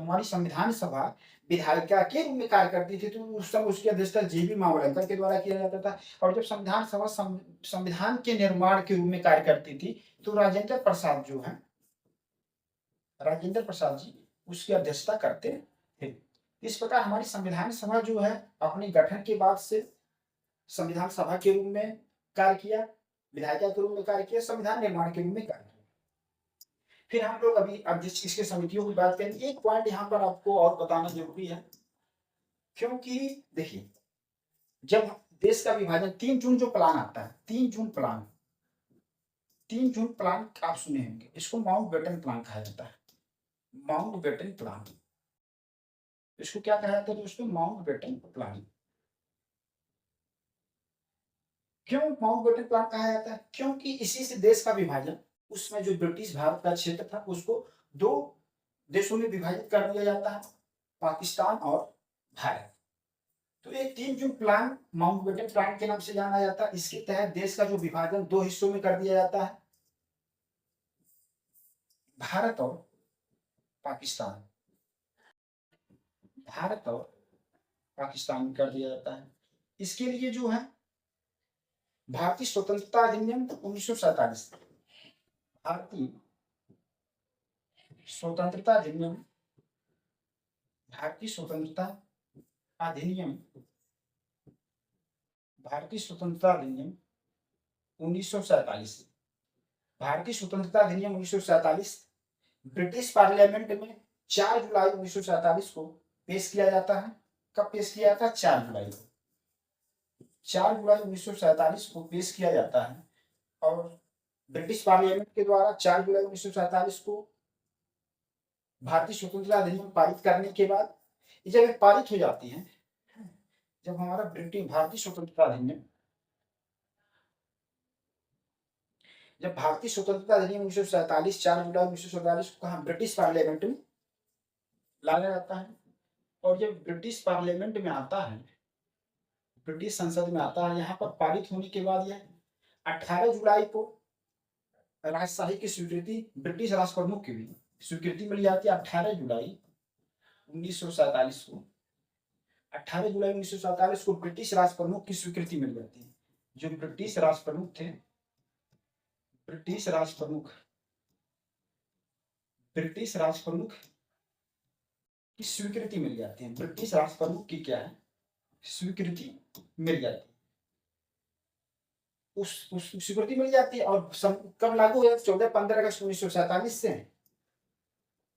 हमारी संविधान सभा विधायिका के रूप में कार्य करती थी तो उस समय उसकी अध्यक्षता जीवी मावलंकर के द्वारा किया जाता था। और जब संविधान सभा संविधान के निर्माण के रूप में कार्य करती थी तो राजेंद्र प्रसाद जी उसकी अध्यक्षता करते थे। इस प्रकार हमारी संविधान सभा जो है अपने गठन के बाद से संविधान सभा के रूप में कार्य किया, विधायिका के रूप में कार्य किया, संविधान निर्माण के रूप में कार्य किया। फिर हम लोग अब जिस इसके समितियों की बात करेंगे, एक पॉइंट यहाँ पर आपको और बताना जरूरी है, क्योंकि देखिए जब देश का विभाजन 3 जून जो प्लान आता है, 3 जून प्लान आप सुने होंगे, इसको माउंटबेटन प्लान कहा जाता है। माउंटबेटन प्लान, इसको क्या कहा जाता है दोस्तों? Mountbatten plan. क्यों माउंटबेटन प्लान कहा जाता है? क्योंकि इसी से देश का विभाजन, उसमें जो ब्रिटिश भारत का क्षेत्र था उसको 2 देशों में विभाजित कर दिया जाता है, पाकिस्तान और भारत। तो ये 3 जून प्लान माउंटबेटन प्लान के नाम से जाना जाता है। इसके तहत देश का जो विभाजन 2 हिस्सों में कर दिया जाता है, भारत और पाकिस्तान, भारत और पाकिस्तान में कर दिया जाता है। इसके लिए जो है भारतीय स्वतंत्रता अधिनियम 1947, भारतीय स्वतंत्रता अधिनियम, भारतीय स्वतंत्रता अधिनियम 1947, भारतीय स्वतंत्रता अधिनियम 1947 ब्रिटिश पार्लियामेंट में 4 जुलाई 1947 को पेश किया जाता है। कब पेश किया जाता है? 4 जुलाई को, 4 जुलाई 1947 को पेश किया जाता है। और ब्रिटिश पार्लियामेंट के द्वारा 4 जुलाई 1947 को भारतीय स्वतंत्रता अधिनियम पारित करने के बाद जब पारित हो जाती है, जब हमारा भारतीय स्वतंत्रता अधिनियम, जब भारतीय स्वतंत्रता अधिनियम 1947 4 जुलाई 1947 को कहा ब्रिटिश पार्लियामेंट में लाया जाता है। और जब ब्रिटिश पार्लियामेंट में आता है, ब्रिटिश संसद में आता है, यहाँ पर पारित होने के बाद यह 18 जुलाई को राजशाही की स्वीकृति, ब्रिटिश राष्ट्र प्रमुख की भी स्वीकृति मिल जाती है। 18 जुलाई 1947 को, 18 जुलाई 1947 को ब्रिटिश राष्ट्र प्रमुख की स्वीकृति मिल जाती है। जो ब्रिटिश राष्ट्र प्रमुख थे, ब्रिटिश राष्ट्र प्रमुख की स्वीकृति मिल जाती है। ब्रिटिश राष्ट्र प्रमुख की क्या है? स्वीकृति मिल जाती है, उस स्वीकृति मिल जाती है। और कब लागू हुआ? 14-15 अगस्त 1947 से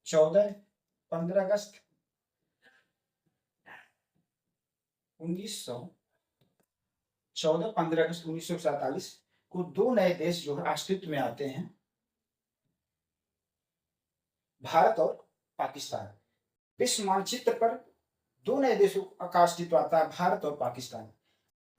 14-15 अगस्त 1947 को 2 नए देश जो है अस्तित्व में आते हैं, भारत और पाकिस्तान। विश्व मानचित्र पर 2 नए देशों का अस्तित्व आता है, भारत और पाकिस्तान।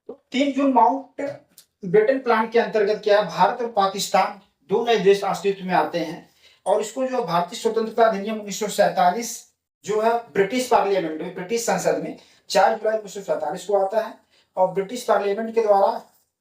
तो 3 जून माउंटबेटन प्लान के अंतर्गत क्या है? भारत और पाकिस्तान 2 नए देश अस्तित्व में आते हैं। और इसको जो भारतीय स्वतंत्रता अधिनियम 1947 जो है ब्रिटिश पार्लियामेंट में, ब्रिटिश संसद में 4 जुलाई 1947 को आता है। और ब्रिटिश पार्लियामेंट के द्वारा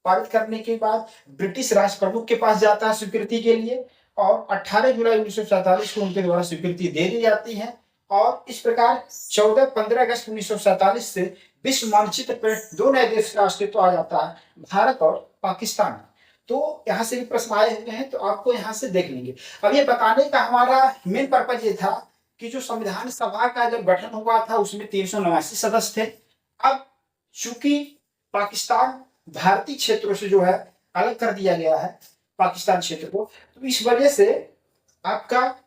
पारित करने के बाद ब्रिटिश राष्ट्र प्रमुख के पास जाता है स्वीकृति के लिए, और 18 जुलाई 1947 को उनके द्वारा स्वीकृति दे दी जाती है। और इस प्रकार 14-15 अगस्त 1947 से विश्व मानचित्र पर 2 नए देश का अस्तित्व आ जाता है, भारत और पाकिस्तान। तो यहाँ से भी प्रश्न आए हुए हैं, तो आपको यहाँ से देख लेंगे। अब ये बताने का हमारा मेन पर्पज ये था कि जो संविधान सभा का जब गठन हुआ था उसमें 379 सदस्य थे। अब चूंकि पाकिस्तान भारतीय क्षेत्रों से जो है अलग कर दिया गया है, पाकिस्तान क्षेत्र को, तो इस वजह से आपका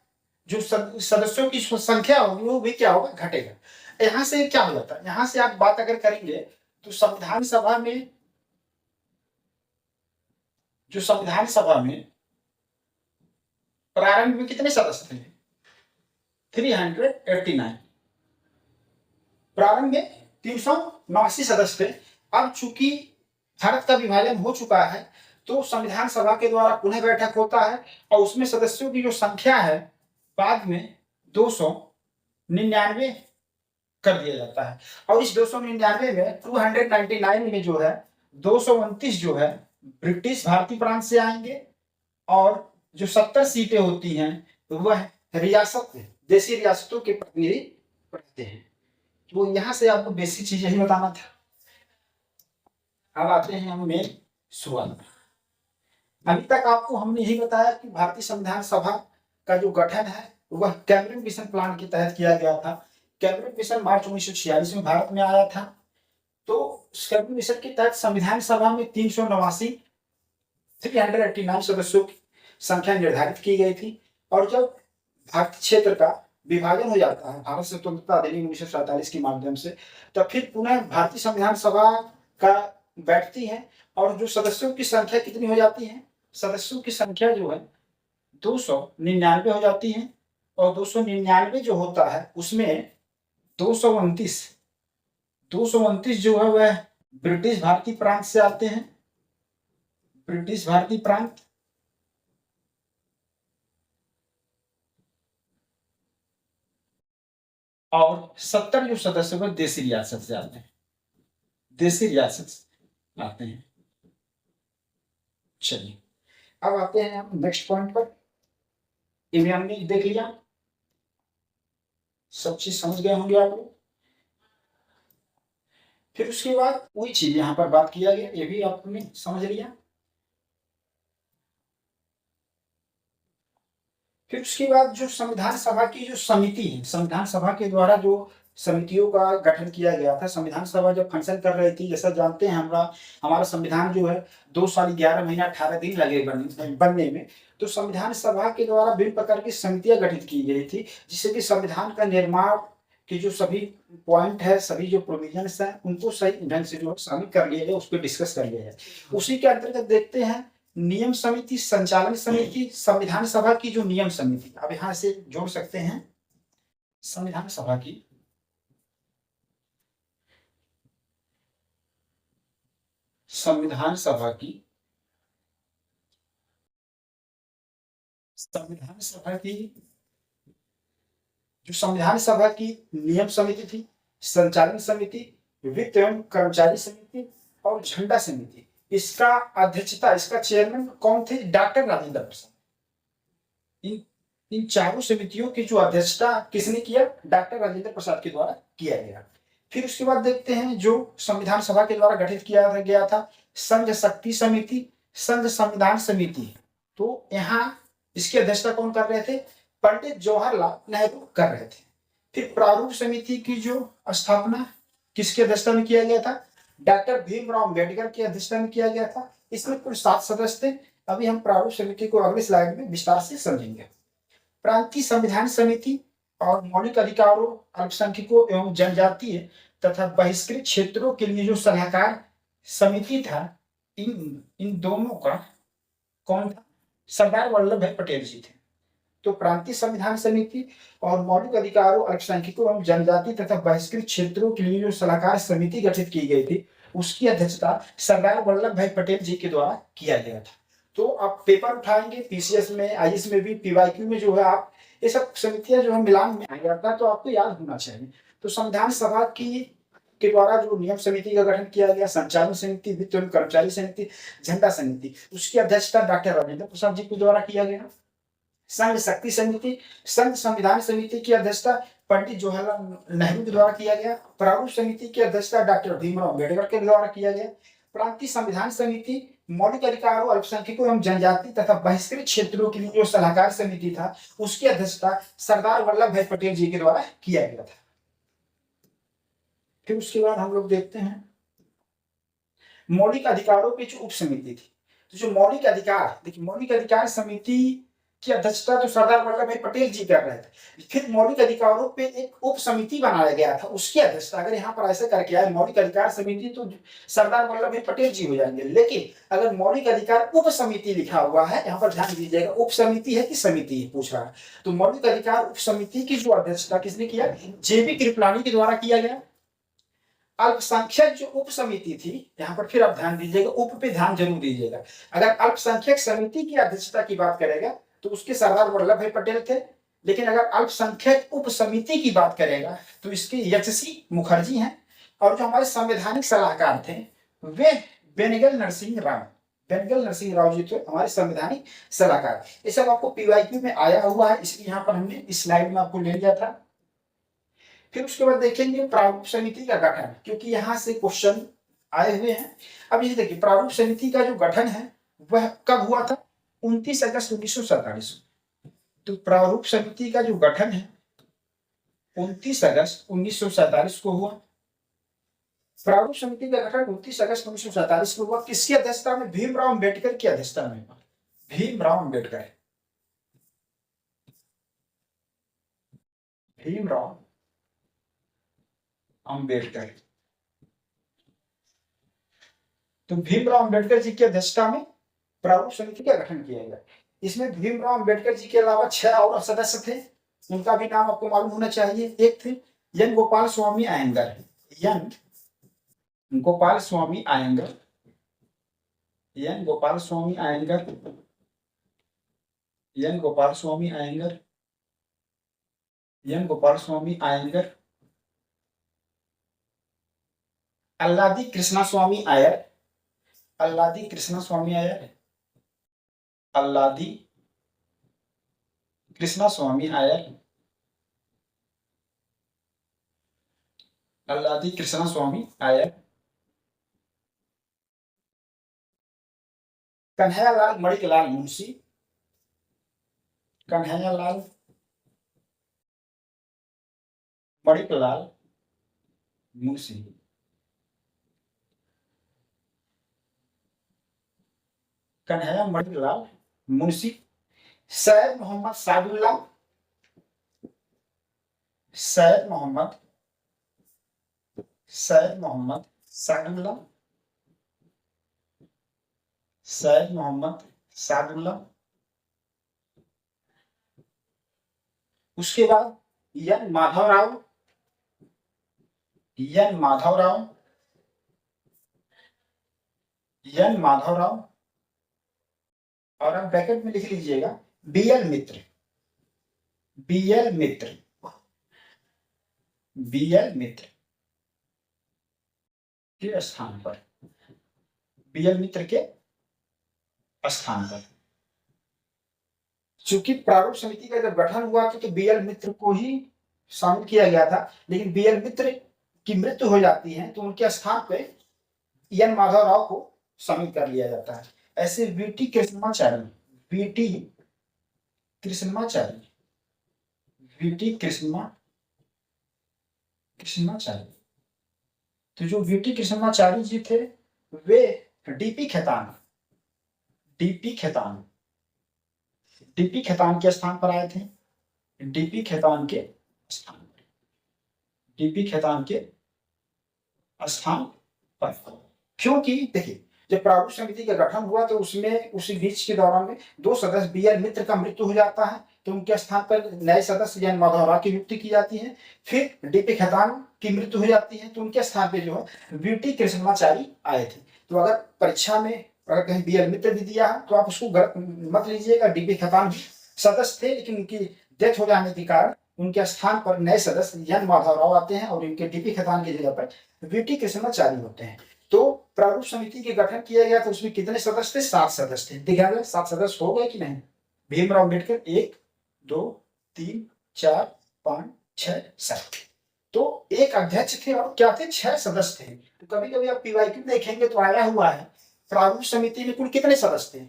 जो सदस्यों की संख्या होगी वो भी क्या होगा? घटेगा। यहाँ से क्या हो जाता है, यहाँ से आप बात अगर करेंगे तो संविधान सभा में, जो संविधान सभा में प्रारंभ में कितने सदस्य थे, 389। प्रारंभ में 389 सदस्य थे। अब चूंकि भारत का विभाजन हो चुका है तो संविधान सभा के द्वारा पुनः बैठक होता है और उसमें सदस्यों की जो संख्या है बाद में 299 कर दिया जाता है। और इस 299 में 299 में जो है 229 जो है ब्रिटिश भारतीय प्रांत से आएंगे और जो 70 सीटें होती हैं वह रियासत देशी रियासतों के प्रतिनिधि रहते हैं। तो यहाँ से आपको बेसिक चीज यही बताना था। अब आते हैं हम मेन शुरुआत। अभी तक आपको हमने यही बताया कि भारतीय संविधान सभा का जो गठन है वह कैबिनेट मिशन प्लान के तहत किया गया था। कैबिनेट मिशन मार्च 1946 में भारत में आया था। तो कैबिनेट मिशन के तहत संविधान सभा में 389 सदस्यों की संख्या निर्धारित की गई थी। और जब भारतीय क्षेत्र का विभाजन हो जाता है भारत स्वतंत्रता अधिनियम 1947 के माध्यम से, तब फिर पुनः भारतीय संविधान सभा का बैठती है और जो सदस्यों की संख्या कितनी हो जाती है, सदस्यों की संख्या जो है 299 हो जाती है। और 299 जो होता है उसमें 229 जो है वह ब्रिटिश भारतीय प्रांत से आते हैं, ब्रिटिश भारतीय प्रांत। और 70 जो सदस्य वह देशी रियासत से आते हैं, देशी रियासत से आते हैं। चलिए अब आते हैं हम नेक्स्ट पॉइंट पर। इन्हें हमने देख लिया, सब चीज समझ गए होंगे आप लोग। फिर उसके बाद वही चीज यहाँ पर बात किया गया, ये भी आपने समझ लिया। फिर उसके बाद जो संविधान सभा की जो समिति है, संविधान सभा के द्वारा जो समितियों का गठन किया गया था। संविधान सभा जब फंक्शन कर रही थी, जैसा जानते हैं हमारा संविधान जो है 2 साल 11 महीना 18 दिन लगे बनने में। तो संविधान सभा के द्वारा विभिन्न प्रकार की समितियां गठित की गई थी, जिससे कि संविधान का निर्माण की जो सभी पॉइंट है, सभी जो प्रोविजंस हैं, उनको सही ढंग से जो शामिल कर लिया गया, उस पर डिस्कस कर लिया है। उसी के अंतर्गत देखते हैं नियम समिति, संचालन समिति, संविधान सभा की जो नियम समिति, अब यहां से जोड़ सकते हैं संविधान सभा की संविधान सभा की संविधान सभा की जो संविधान सभा की नियम समिति थी, संचालन समिति, वित्त एवं कर्मचारी समिति और झंडा समिति, इसका अध्यक्षता, इसका चेयरमैन कौन थे, डॉक्टर राजेंद्र प्रसाद। इन चारों समितियों की जो अध्यक्षता किसने किया, डॉक्टर राजेंद्र प्रसाद के द्वारा किया गया। फिर उसके बाद देखते हैं जो संविधान सभा के द्वारा गठित किया गया था संघ शक्ति समिति, संघ संविधान समिति। तो यहाँ इसकी अध्यक्षता कौन कर रहे थे, पंडित जवाहरलाल नेहरू कर रहे थे। फिर प्रारूप समिति की जो स्थापना किसकी अध्यक्षता में किया गया था, डॉक्टर भीमराव अम्बेडकर की अध्यक्षता में किया गया था। इसमें कुल 7 सदस्य थे। अभी हम प्रारूप समिति को अगले स्लाइड में विस्तार से समझेंगे। प्रांतीय संविधान समिति और मौलिक अधिकारों, अल्पसंख्यकों एवं जनजातीय तथा बहिष्कृत क्षेत्रों के लिए जो सलाहकार समिति था, इन दोनों का कौन था, सरदार वल्लभ भाई पटेल जी थे। तो प्रांतीय संविधान समिति और मौलिक अधिकारों, अल्पसंख्यकों एवं जनजाति तथा बहिष्कृत क्षेत्रों के लिए जो सलाहकार समिति गठित की गई थी, उसकी अध्यक्षता सरदार वल्लभ भाई पटेल जी के द्वारा किया गया था। तो आप पेपर उठाएंगे पीसीएस में, आईएएस में भी, पीवाईक्यू में जो है आप ये सब समितियां जो है मिलान में आ जाता है, तो आपको याद होना चाहिए। तो संविधान सभा के द्वारा जो नियम समिति का गठन किया गया, संचालन समिति, वित्त एवं कर्मचारी समिति, झंडा समिति, उसकी अध्यक्षता डॉक्टर राजेंद्र प्रसाद जी के द्वारा किया गया। संघ शक्ति समिति, संघ संविधान समिति की अध्यक्षता पंडित जवाहरलाल नेहरू के द्वारा किया गया। प्रारूप समिति की अध्यक्षता डॉक्टर भीमराव अम्बेडकर के द्वारा किया गया। प्रांतीय संविधान समिति मौलिक अधिकारों, अल्पसंख्यकों एवं जनजाति तथा बहिष्कृत क्षेत्रों के लिए जो सलाहकार समिति था, उसकी अध्यक्षता सरदार वल्लभ भाई पटेल जी के द्वारा किया गया था। फिर उसके बाद हम लोग देखते हैं मौलिक अधिकारों की जो उप समिति थी। तो जो मौलिक अधिकार, देखिए मौलिक अधिकार समिति की अध्यक्षता तो सरदार वल्लभ भाई पटेल जी कर रहे थे। फिर मौलिक अधिकारों पे एक उप समिति बनाया गया था, उसकी अध्यक्षता अगर यहाँ पर ऐसे करके आए मौलिक अधिकार समिति, तो सरदार वल्लभ भाई पटेल जी हो जाएंगे। लेकिन अगर मौलिक अधिकार उप समिति लिखा हुआ है, यहाँ पर ध्यान दीजिएगा, उप समिति है कि समिति है पूछ रहा है, तो मौलिक अधिकार उप समिति की जो अध्यक्षता किसने किया, जेबी कृपलानी के द्वारा किया गया। अल्पसंख्यक जो उप समिति थी, यहाँ पर फिर आप ध्यान दीजिएगा, उप पे ध्यान जरूर दीजिएगा, अगर अल्पसंख्यक समिति की अध्यक्षता की बात करेगा तो उसके सरदार वल्लभ भाई पटेल थे। लेकिन अगर अल्पसंख्यक उप समिति की बात करेगा तो इसके एच.सी. मुखर्जी हैं। और जो हमारे संवैधानिक सलाहकार थे वे बेनेगल नरसिंह राव, बेनेगल नरसिंह राव जी थे हमारे संवैधानिक सलाहकार। ये सब आपको पीवाईक्यू में आया हुआ है, इसलिए यहाँ पर हमने इस स्लाइड में आपको ले लिया था। फिर उसके बाद देखेंगे प्रारूप समिति का गठन, क्योंकि यहाँ से क्वेश्चन आए हुए हैं। अब ये देखिए प्रारूप समिति का जो गठन है वह कब हुआ था, 29 अगस्त 1947। तो प्रारूप समिति का जो गठन है 29 अगस्त 1947 को हुआ। प्रारूप समिति का गठन 29 अगस्त 1947 को हुआ। किसकी अध्यक्षता में, भीमराव अंबेडकर की अध्यक्षता में। भीमराव अंबेडकर, भीमराव अंबेडकर। तो भीमराव अंबेडकर जी की अध्यक्षता में प्रारूप समिति का गठन किया गया। इसमें भीमराव अंबेडकर जी के अलावा 6 और सदस्य थे, उनका भी नाम आपको मालूम होना चाहिए। एक थे N Gopal Swami Ayyangar, N Gopal Swami Ayyangar, N Gopal Swami Ayyangar, N Gopal Swami Ayyangar, N Gopal Swami Ayyangar, Alladi Krishna Swami Iyer, Alladi Krishna Swami Iyer, Alladi Krishna Swami Iyer, Alladi Krishna Swami Iyer, Kanhaiyalal Maniklal Munshi, Kanhaiyalal Maniklal Munshi, Kanhaiya Maniklal Munshi, Syed Mohammad Saadulla, Syed Mohammad, Syed Mohammad Saadulla, Syed Mohammad Saadulla. उसके बाद N Madhavrao, N Madhavrao, N Madhavrao, और आप ब्रैकेट में लिख लीजिएगा बीएल मित्र, बीएल मित्र, बीएल मित्र के स्थान पर, बीएल मित्र के स्थान पर। चूंकि प्रारूप समिति का जब गठन हुआ था तो बीएल मित्र को ही शामिल किया गया था, लेकिन बीएल मित्र की मृत्यु हो जाती है तो उनके स्थान पे एन माधवराव को शामिल कर लिया जाता है। ऐसे VT Krishnamachari, VT Krishnamachari, VT Krishnamachari. तो जो वीटी कृष्णमाचारी जी थे वे DP Khaitan, DP Khaitan, DP Khaitan के स्थान पर आए थे, डीपी खेतान के स्थान पर, डीपी खेतान के स्थान पर। क्योंकि देखिए जब प्रारूप समिति का गठन हुआ तो उसमें उसी बीच के दौरान में 2 सदस्य बीएल मित्र का मृत्यु हो जाता है तो उनके स्थान पर नए सदस्य एन माधवराव की नियुक्ति की जाती है। फिर डीपी खेतान की मृत्यु हो जाती है तो उनके स्थान पे जो है वीटी कृष्णमाचारी आए थे। तो अगर परीक्षा में अगर कहीं बीएल मित्र भी दिया है तो आप उसको मत लीजिएगा, डीपी खेतान भी सदस्य थे लेकिन उनकी डेथ हो जाने के कारण उनके स्थान पर नए सदस्य एन माधवराव आते हैं और इनके डीपी खेतान की जगह पर वीटी कृष्णमाचारी होते हैं। तो प्रारूप समिति के गठन किया गया तो उसमें कितने सदस्य थे, 7 सदस्य थे। दिखा गया 7 सदस्य हो गए कि नहीं। भीमराव अम्बेडकर 1 2 3 4 5 6 7। तो एक अध्यक्ष थे और क्या थे, 6 सदस्य थे। तो कभी कभी आप पीवाईक्यू देखेंगे तो आया हुआ है प्रारूप समिति में कुल कितने सदस्य थे,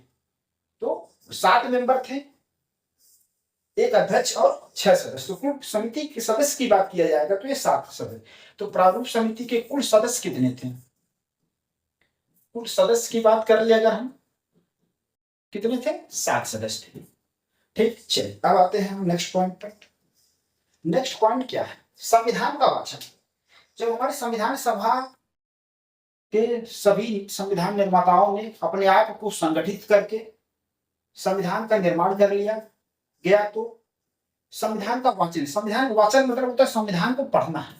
तो 7 मेंबर थे, एक अध्यक्ष और 6 सदस्य। तो कुल समिति के सदस्य की बात किया जाएगा तो ये 7 सदस्य। तो प्रारूप समिति के कुल सदस्य कितने थे, कुल सदस्य की बात कर ले अगर हम कितने थे, 7 सदस्य थे। ठीक, चलिए अब आते हैं हम नेक्स्ट पॉइंट पर। नेक्स्ट पॉइंट क्या है? संविधान का वाचन। जब हमारे संविधान सभा के सभी संविधान निर्माताओं ने अपने आप को संगठित करके संविधान का निर्माण कर लिया गया, तो संविधान का वाचन, संविधान वाचन मतलब होता है संविधान को पढ़ना है।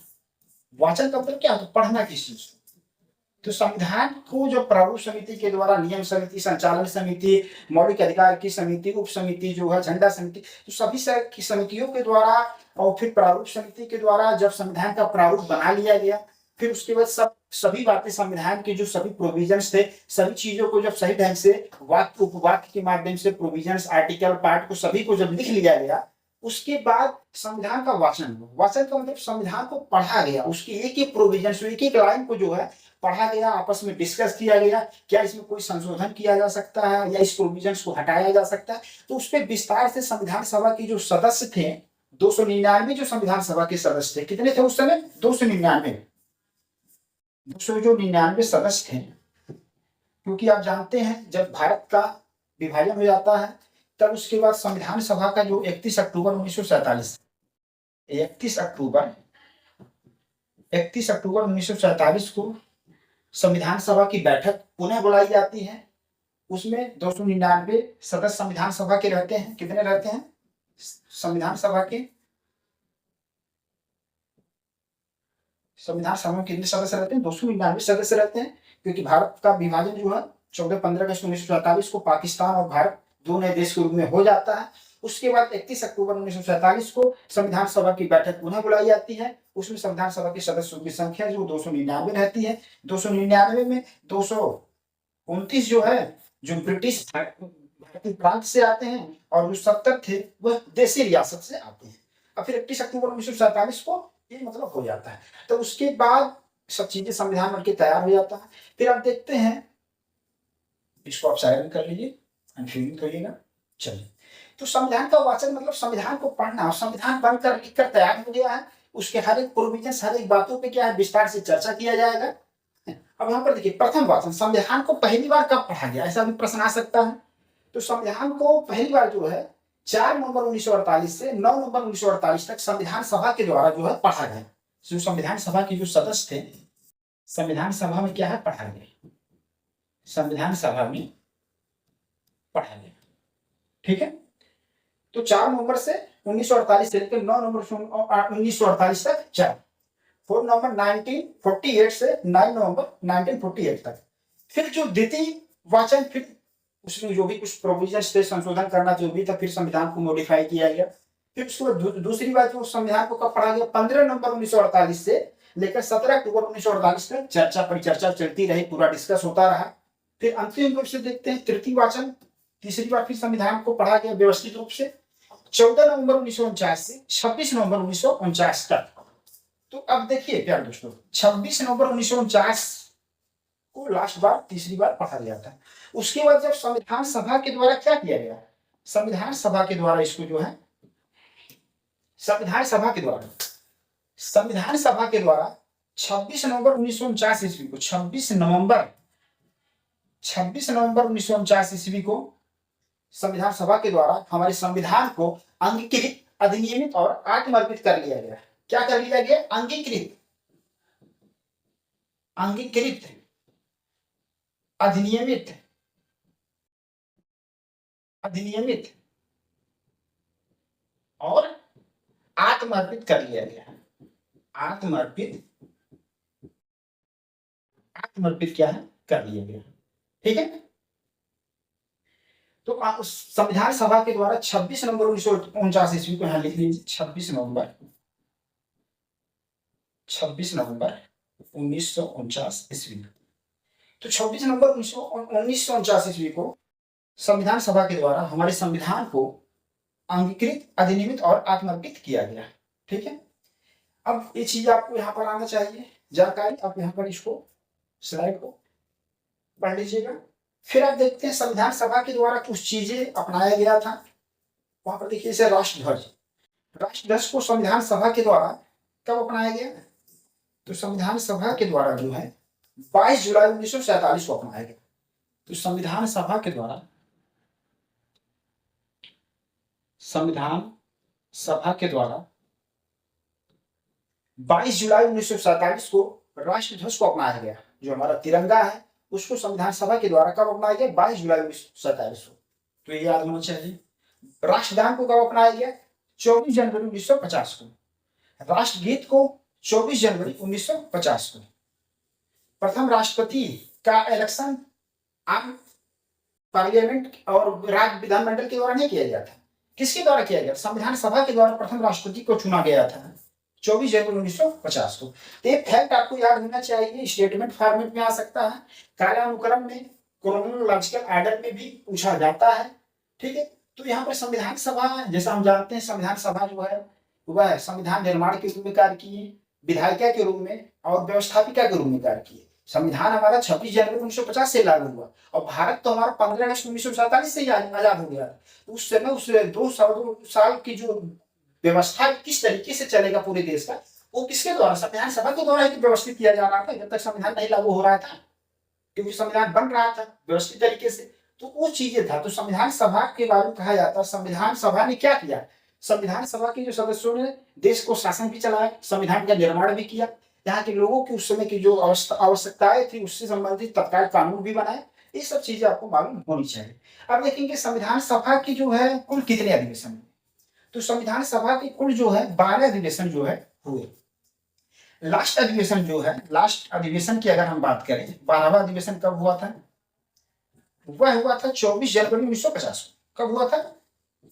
वाचन का मतलब क्या है? पढ़ना किस चीज को। तो संविधान को जो प्रारूप समिति के द्वारा, नियम समिति, संचालन समिति, मौलिक अधिकार की समिति, उप समिति जो है झंडा समिति, तो सभी की समितियों के द्वारा और फिर प्रारूप समिति के द्वारा जब संविधान का प्रारूप बना लिया गया, फिर उसके बाद सभी बातें, संविधान के जो सभी प्रोविजंस थे, सभी चीजों को जब सही ढंग से वाक्य उपवाक्य के माध्यम से प्रोविजंस, आर्टिकल, पार्ट को सभी को जब लिख लिया गया, उसके बाद संविधान का वाचन। वाचन का मतलब संविधान को पढ़ा गया, उसकी एक एक प्रोविजन, एक एक लाइन को जो है पढ़ा गया, आपस में डिस्कस किया गया, क्या इसमें कोई संशोधन किया जा सकता है या इस प्रोविजंस को हटाया जा सकता है। तो उस पर विस्तार से संविधान सभा के जो सदस्य थे, 299 जो संविधान सभा के सदस्य थे, कितने थे उस समय? 299 299 सदस्य थे। क्योंकि आप जानते हैं जब भारत का विभाजन हो जाता है, तब उसके बाद संविधान सभा का जो 31 अक्टूबर 1947 31 अक्टूबर 1947 को संविधान सभा की बैठक पुनः बुलाई जाती है। उसमें 299 सदस्य संविधान सभा के रहते हैं। कितने रहते हैं संविधान सभा के? संविधान सभा में कितने सदस्य रहते हैं? 299 सदस्य रहते हैं। क्योंकि भारत का विभाजन जो है 14-15 अगस्त 1947 को पाकिस्तान और भारत दो नए देश के रूप में हो जाता है। उसके बाद 31 अक्टूबर 1947 को संविधान सभा की बैठक पुनः बुलाई जाती है। उसमें संविधान सभा के सदस्यों की संख्या जो 299 रहती है। 299 में 229 जो है जो ब्रिटिश भारतीय प्रांत से आते हैं, और जो 70 थे वह देसी रियासत से आते हैं। और फिर 31 अक्टूबर 1947 को ये मतलब हो जाता है। तो उसके बाद सब चीजें संविधान बनके तैयार हो जाता है। फिर आप देखते हैं, इसको आप साइलेंट कर लीजिए, अनफीलिंग करिएगा। चलिए, तो संविधान का वाचन मतलब संविधान को पढ़ना, और संविधान बनकर लिखकर तैयार हो गया है। उसके हर एक प्रोविजन, हर एक बातों पे क्या है विस्तार से चर्चा किया जाएगा। अब यहाँ पर देखिए, प्रथम वाचन, संविधान को पहली बार कब पढ़ा गया, ऐसा भी प्रश्न आ सकता है। तो संविधान को पहली बार जो है 4 नवंबर 1948 से 9 नवंबर 1948 तक संविधान सभा के द्वारा जो है पढ़ा गया। जो संविधान सभा के जो सदस्य थे, संविधान सभा में क्या है पढ़ा गया, संविधान सभा में पढ़ा गया। ठीक है, तो 4 नवंबर से 1948 से लेकर 9 नवंबर 1948 तक 4 नवंबर 1948 से 9 नवंबर 1948 तक। फिर जो द्वितीय वाचन, फिर उसमें जो भी कुछ प्रोविजंस थे, संशोधन करना जो भी था, फिर संविधान को मॉडिफाई किया गया। फिर उसके बाद दूसरी बात, जो संविधान को कब पढ़ा गया, 15 नवंबर 1948 से लेकर 17 अक्टूबर 1948 तक चर्चा परिचर्चा चलती रही, पूरा डिस्कस होता रहा। फिर अंतिम रूप से देखते हैं तृतीय वाचन, तीसरी बार फिर संविधान को पढ़ा गया व्यवस्थित रूप से 14 नवंबर 1949 से 26 नवंबर 1949 तक। तो अब देखिए प्यारे दोस्तों, 26 नवंबर 1949 को लास्ट बार, तीसरी बार पढ़ा गया था। उसके बाद जब संविधान सभा के द्वारा क्या किया गया, संविधान सभा के द्वारा इसको जो है संविधान सभा के द्वारा 26 नवंबर 1949 ईस्वी को 26 नवंबर 1949 ईस्वी को संविधान सभा के द्वारा हमारे संविधान को अंगीकृत, अधिनियमित और आत्मर्पित कर लिया गया। क्या कर लिया गया? अंगीकृत, अधिनियमित और आत्मर्पित कर लिया गया। आत्मर्पित क्या है? कर लिया गया। ठीक है, तो संविधान सभा के द्वारा 26 नवंबर 1949 ईस्वी को यहां लिख लीजिए, 26 नवंबर 1949 ईस्वी। तो 26 नवंबर 1949 ईस्वी को संविधान सभा के द्वारा हमारे संविधान को अंगीकृत, अधिनियमित और आत्मर्पित किया गया। ठीक है, अब ये चीज आपको यहाँ पर आना चाहिए, जानकारी। आप यहाँ पर इसको स्लाइड को पढ़ लीजिएगा। फिर आप देखते हैं संविधान सभा के द्वारा कुछ चीजें अपनाया गया था। वहां पर देखिए, जैसे राष्ट्रध्वज को संविधान सभा के द्वारा कब अपनाया गया? तो संविधान सभा के द्वारा जो है 22 जुलाई 1947 को अपनाया गया। तो संविधान सभा के द्वारा संविधान सभा के द्वारा 22 जुलाई 1947 को राष्ट्र ध्वज को अपनाया गया। जो हमारा तिरंगा है उसको संविधान सभा के द्वारा कब अपनाया गया? 22 जुलाई 1947 को। तो ये याद होना चाहिए। राष्ट्रगान को कब अपनाया गया? 24 जनवरी 1950 को। राष्ट्रगीत को 24 जनवरी 1950 को। प्रथम राष्ट्रपति का इलेक्शन आम पार्लियामेंट और राज्य विधानमंडल के द्वारा नहीं किया गया था। किसके द्वारा किया गया? संविधान सभा के द्वारा प्रथम राष्ट्रपति को चुना गया था 24 जनवरी 1950 को। तो ये फैक्ट आपको याद होना चाहिए। स्टेटमेंट फॉर्मेट में आ सकता है, कालानुक्रम में, क्रोनोलॉजिकल ऑर्डर में भी पूछा जाता है। ठीक है, तो यहाँ पर संविधान सभा, जैसा हम जानते हैं, संविधान सभा जो है वह संविधान निर्माण के रूप में कार्य किए, विधायिका के रूप में और व्यवस्थापिका के रूप में कार्य किए। संविधान हमारा 26 जनवरी 1950 से लागू हुआ और भारत तो हमारा 15 अगस्त 1947 से ही आजाद हो गया। तो उस समय उस 2 साल की जो व्यवस्था किस तरीके से चलेगा पूरे देश का, वो किसके द्वारा? संविधान सभा के द्वारा ही व्यवस्थित किया जा रहा था जब तक संविधान नहीं लागू हो रहा था, क्योंकि संविधान बन रहा था व्यवस्थित तरीके से। तो वो चीजें था। तो संविधान सभा के बारे में कहा जाता है संविधान सभा ने क्या किया? संविधान सभा के जो सदस्यों ने देश को शासन भी चलाया, संविधान का निर्माण भी किया, यहाँ के लोगों की उस समय की जो आवश्यकताएं थी उससे संबंधित तत्काल कानून भी बनाए। ये सब चीजें आपको मालूम होनी चाहिए। अब देखेंगे संविधान सभा की जो है कुल कितने अधिवेशन हुए? तो संविधान सभा के कुल जो है 12 अधिवेशन जो है हुए। लास्ट अधिवेशन जो है, लास्ट अधिवेशन की अगर हम बात करें, 12वां अधिवेशन कब हुआ था? वह हुआ था 24 जनवरी 1950 को। कब हुआ था?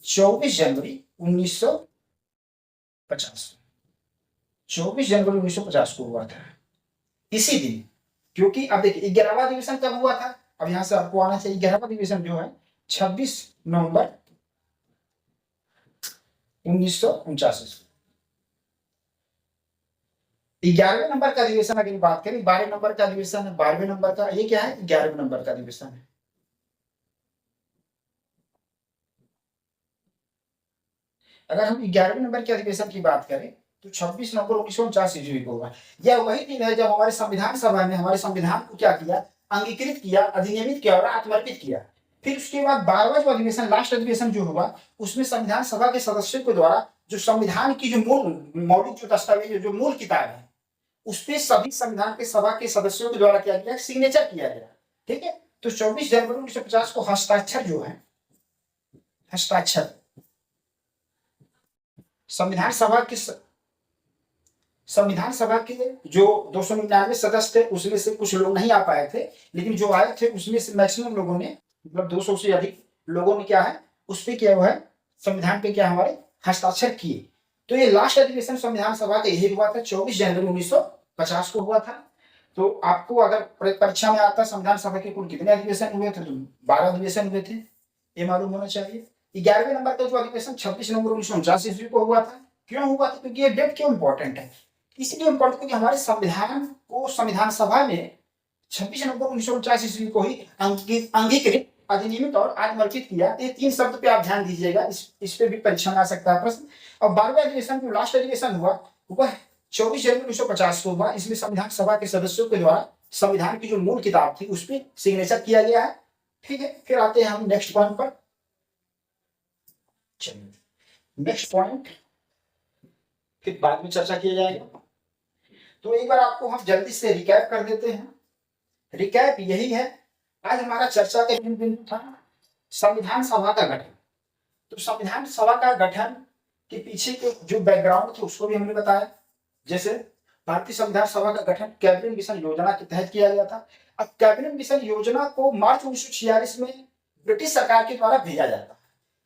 24 जनवरी 1950। 24 जनवरी 1950 को हुआ था इसी दिन। क्योंकि अब देखिए 11वां अधिवेशन कब हुआ था? अब यहां से आपको आना चाहिए। 11वां अधिवेशन जो है 26 नवंबर 1949। 11वें नंबर का अधिवेशन अगर बात करें, 12 नंबर का अधिवेशन है, 12वें नंबर का, ये क्या है? 11वें नंबर का अधिवेशन है। अगर हम 11वें नंबर के अधिवेशन की बात करें तो 26 नवंबर 1949 ईस्वी को होगा। यह वही दिन है जब हमारे संविधान सभा ने हमारे संविधान को क्या किया? अंगीकृत किया, अधिनियमित किया और आत्मर्पित किया। फिर उसके बाद 12वां जो अधिवेशन, लास्ट अधिवेशन जो हुआ, उसमें संविधान सभा के सदस्यों के द्वारा जो संविधान की जो मूल मौलिक जो दस्तावेज, जो मूल किताब है, उस पर सभी संविधान के सभा के सदस्यों के द्वारा क्या किया? सिग्नेचर किया गया। ठीक है, तो 24 जनवरी 1950 को हस्ताक्षर जो है, हस्ताक्षर संविधान सभा के जो 299 सदस्य थे उसमें से कुछ लोग नहीं आ पाए थे, लेकिन जो आए थे उसमें से मैक्सिमम लोगों ने, मतलब 200 से अधिक लोगों ने क्या है उस पे क्या हुआ है, संविधान पे क्या हमारे हस्ताक्षर किए। तो ये लास्ट अधिवेशन संविधान सभा का यही हुआ था, 24 जनवरी 1950 को हुआ था। तो आपको अगर परीक्षा में आता संविधान सभा के कुल कितने अधिवेशन हुए थे, तो 12 अधिवेशन हुए थे, ये मालूम होना चाहिए। 11वें नंबर का जो अधिवेशन 26 नवंबर 1949 ईस्वी को हुआ था। क्यों हुआ था? क्योंकि ये डेट क्यों इंपॉर्टेंट है? इसलिए इंपॉर्टेंट क्योंकि हमारे संविधान को संविधान सभा ने 26 नवंबर 1949 ईस्वी को ही अंगीकृत, अधिनियमित और आत्मर्पित किया। ये 3 शब्द पे आप ध्यान दीजिएगा, इस पे भी परीक्षा में आ सकता है प्रश्न। और 12वें अधिवेशन जो लास्ट अधिवेशन हुआ वह 24 जनवरी 1950 को हुआ। इसमें संविधान सभा के सदस्यों के द्वारा संविधान की जो मूल किताब थी उस पर सिग्नेचर किया गया है। ठीक है, फिर आते हैं हम नेक्स्ट पॉइंट पर। नेक्स्ट पॉइंट फिर बाद में चर्चा किया जाएगा। तो एक बार आपको हम जल्दी से रिकैप कर देते हैं। रिकैप यही है, आज हमारा चर्चा का बिंदु था संविधान सभा का गठन। तो संविधान सभा का गठन के पीछे के जो बैकग्राउंड थे उसको भी हमने बताया। जैसे भारतीय संविधान सभा का गठन कैबिनेट मिशन योजना के तहत किया गया था। अब कैबिनेट मिशन योजना को मार्च 1946 में ब्रिटिश सरकार के द्वारा भेजा जाता है।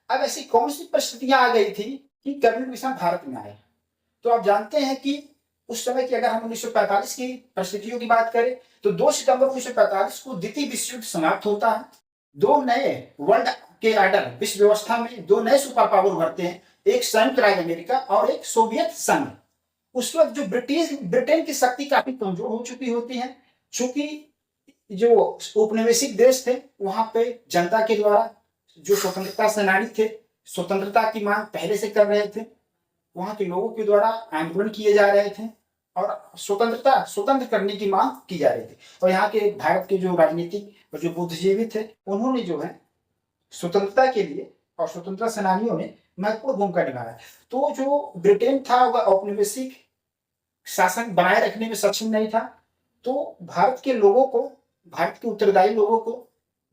अब ऐसी कौन सी परिस्थितियां आ गई थी कि कैबिनेट मिशन भारत में आए? तो आप जानते हैं कि उस समय की अगर हम 1945 की परिस्थितियों की बात करें तो 2 सितंबर 1945 को द्वितीय विश्व युद्ध समाप्त होता है। 2 नए वर्ल्ड के ऑर्डर, विश्व व्यवस्था में 2 नए सुपर पावर उभरते हैं, एक संयुक्त राज्य अमेरिका और एक सोवियत संघ। उसके बाद जो ब्रिटेन की शक्ति काफी कमजोर हो चुकी होती है, चूंकि जो औपनिवेशिक देश थे वहां पे जनता के द्वारा जो स्वतंत्रता सेनानी थे स्वतंत्रता की मांग पहले से कर रहे थे, वहां के लोगों के द्वारा आंदोलन किए जा रहे थे और स्वतंत्र करने की मांग की जा रही थी। और यहाँ के भारत के जो राजनीतिक और जो बुद्धिजीवी थे उन्होंने जो है स्वतंत्रता के लिए और स्वतंत्रता सेनानियों ने महत्वपूर्ण भूमिका निभाया। तो जो ब्रिटेन था वह औपनिवेशिक शासन बनाए रखने में सक्षम नहीं था। तो भारत के लोगों को, भारत के उत्तरदायी लोगों को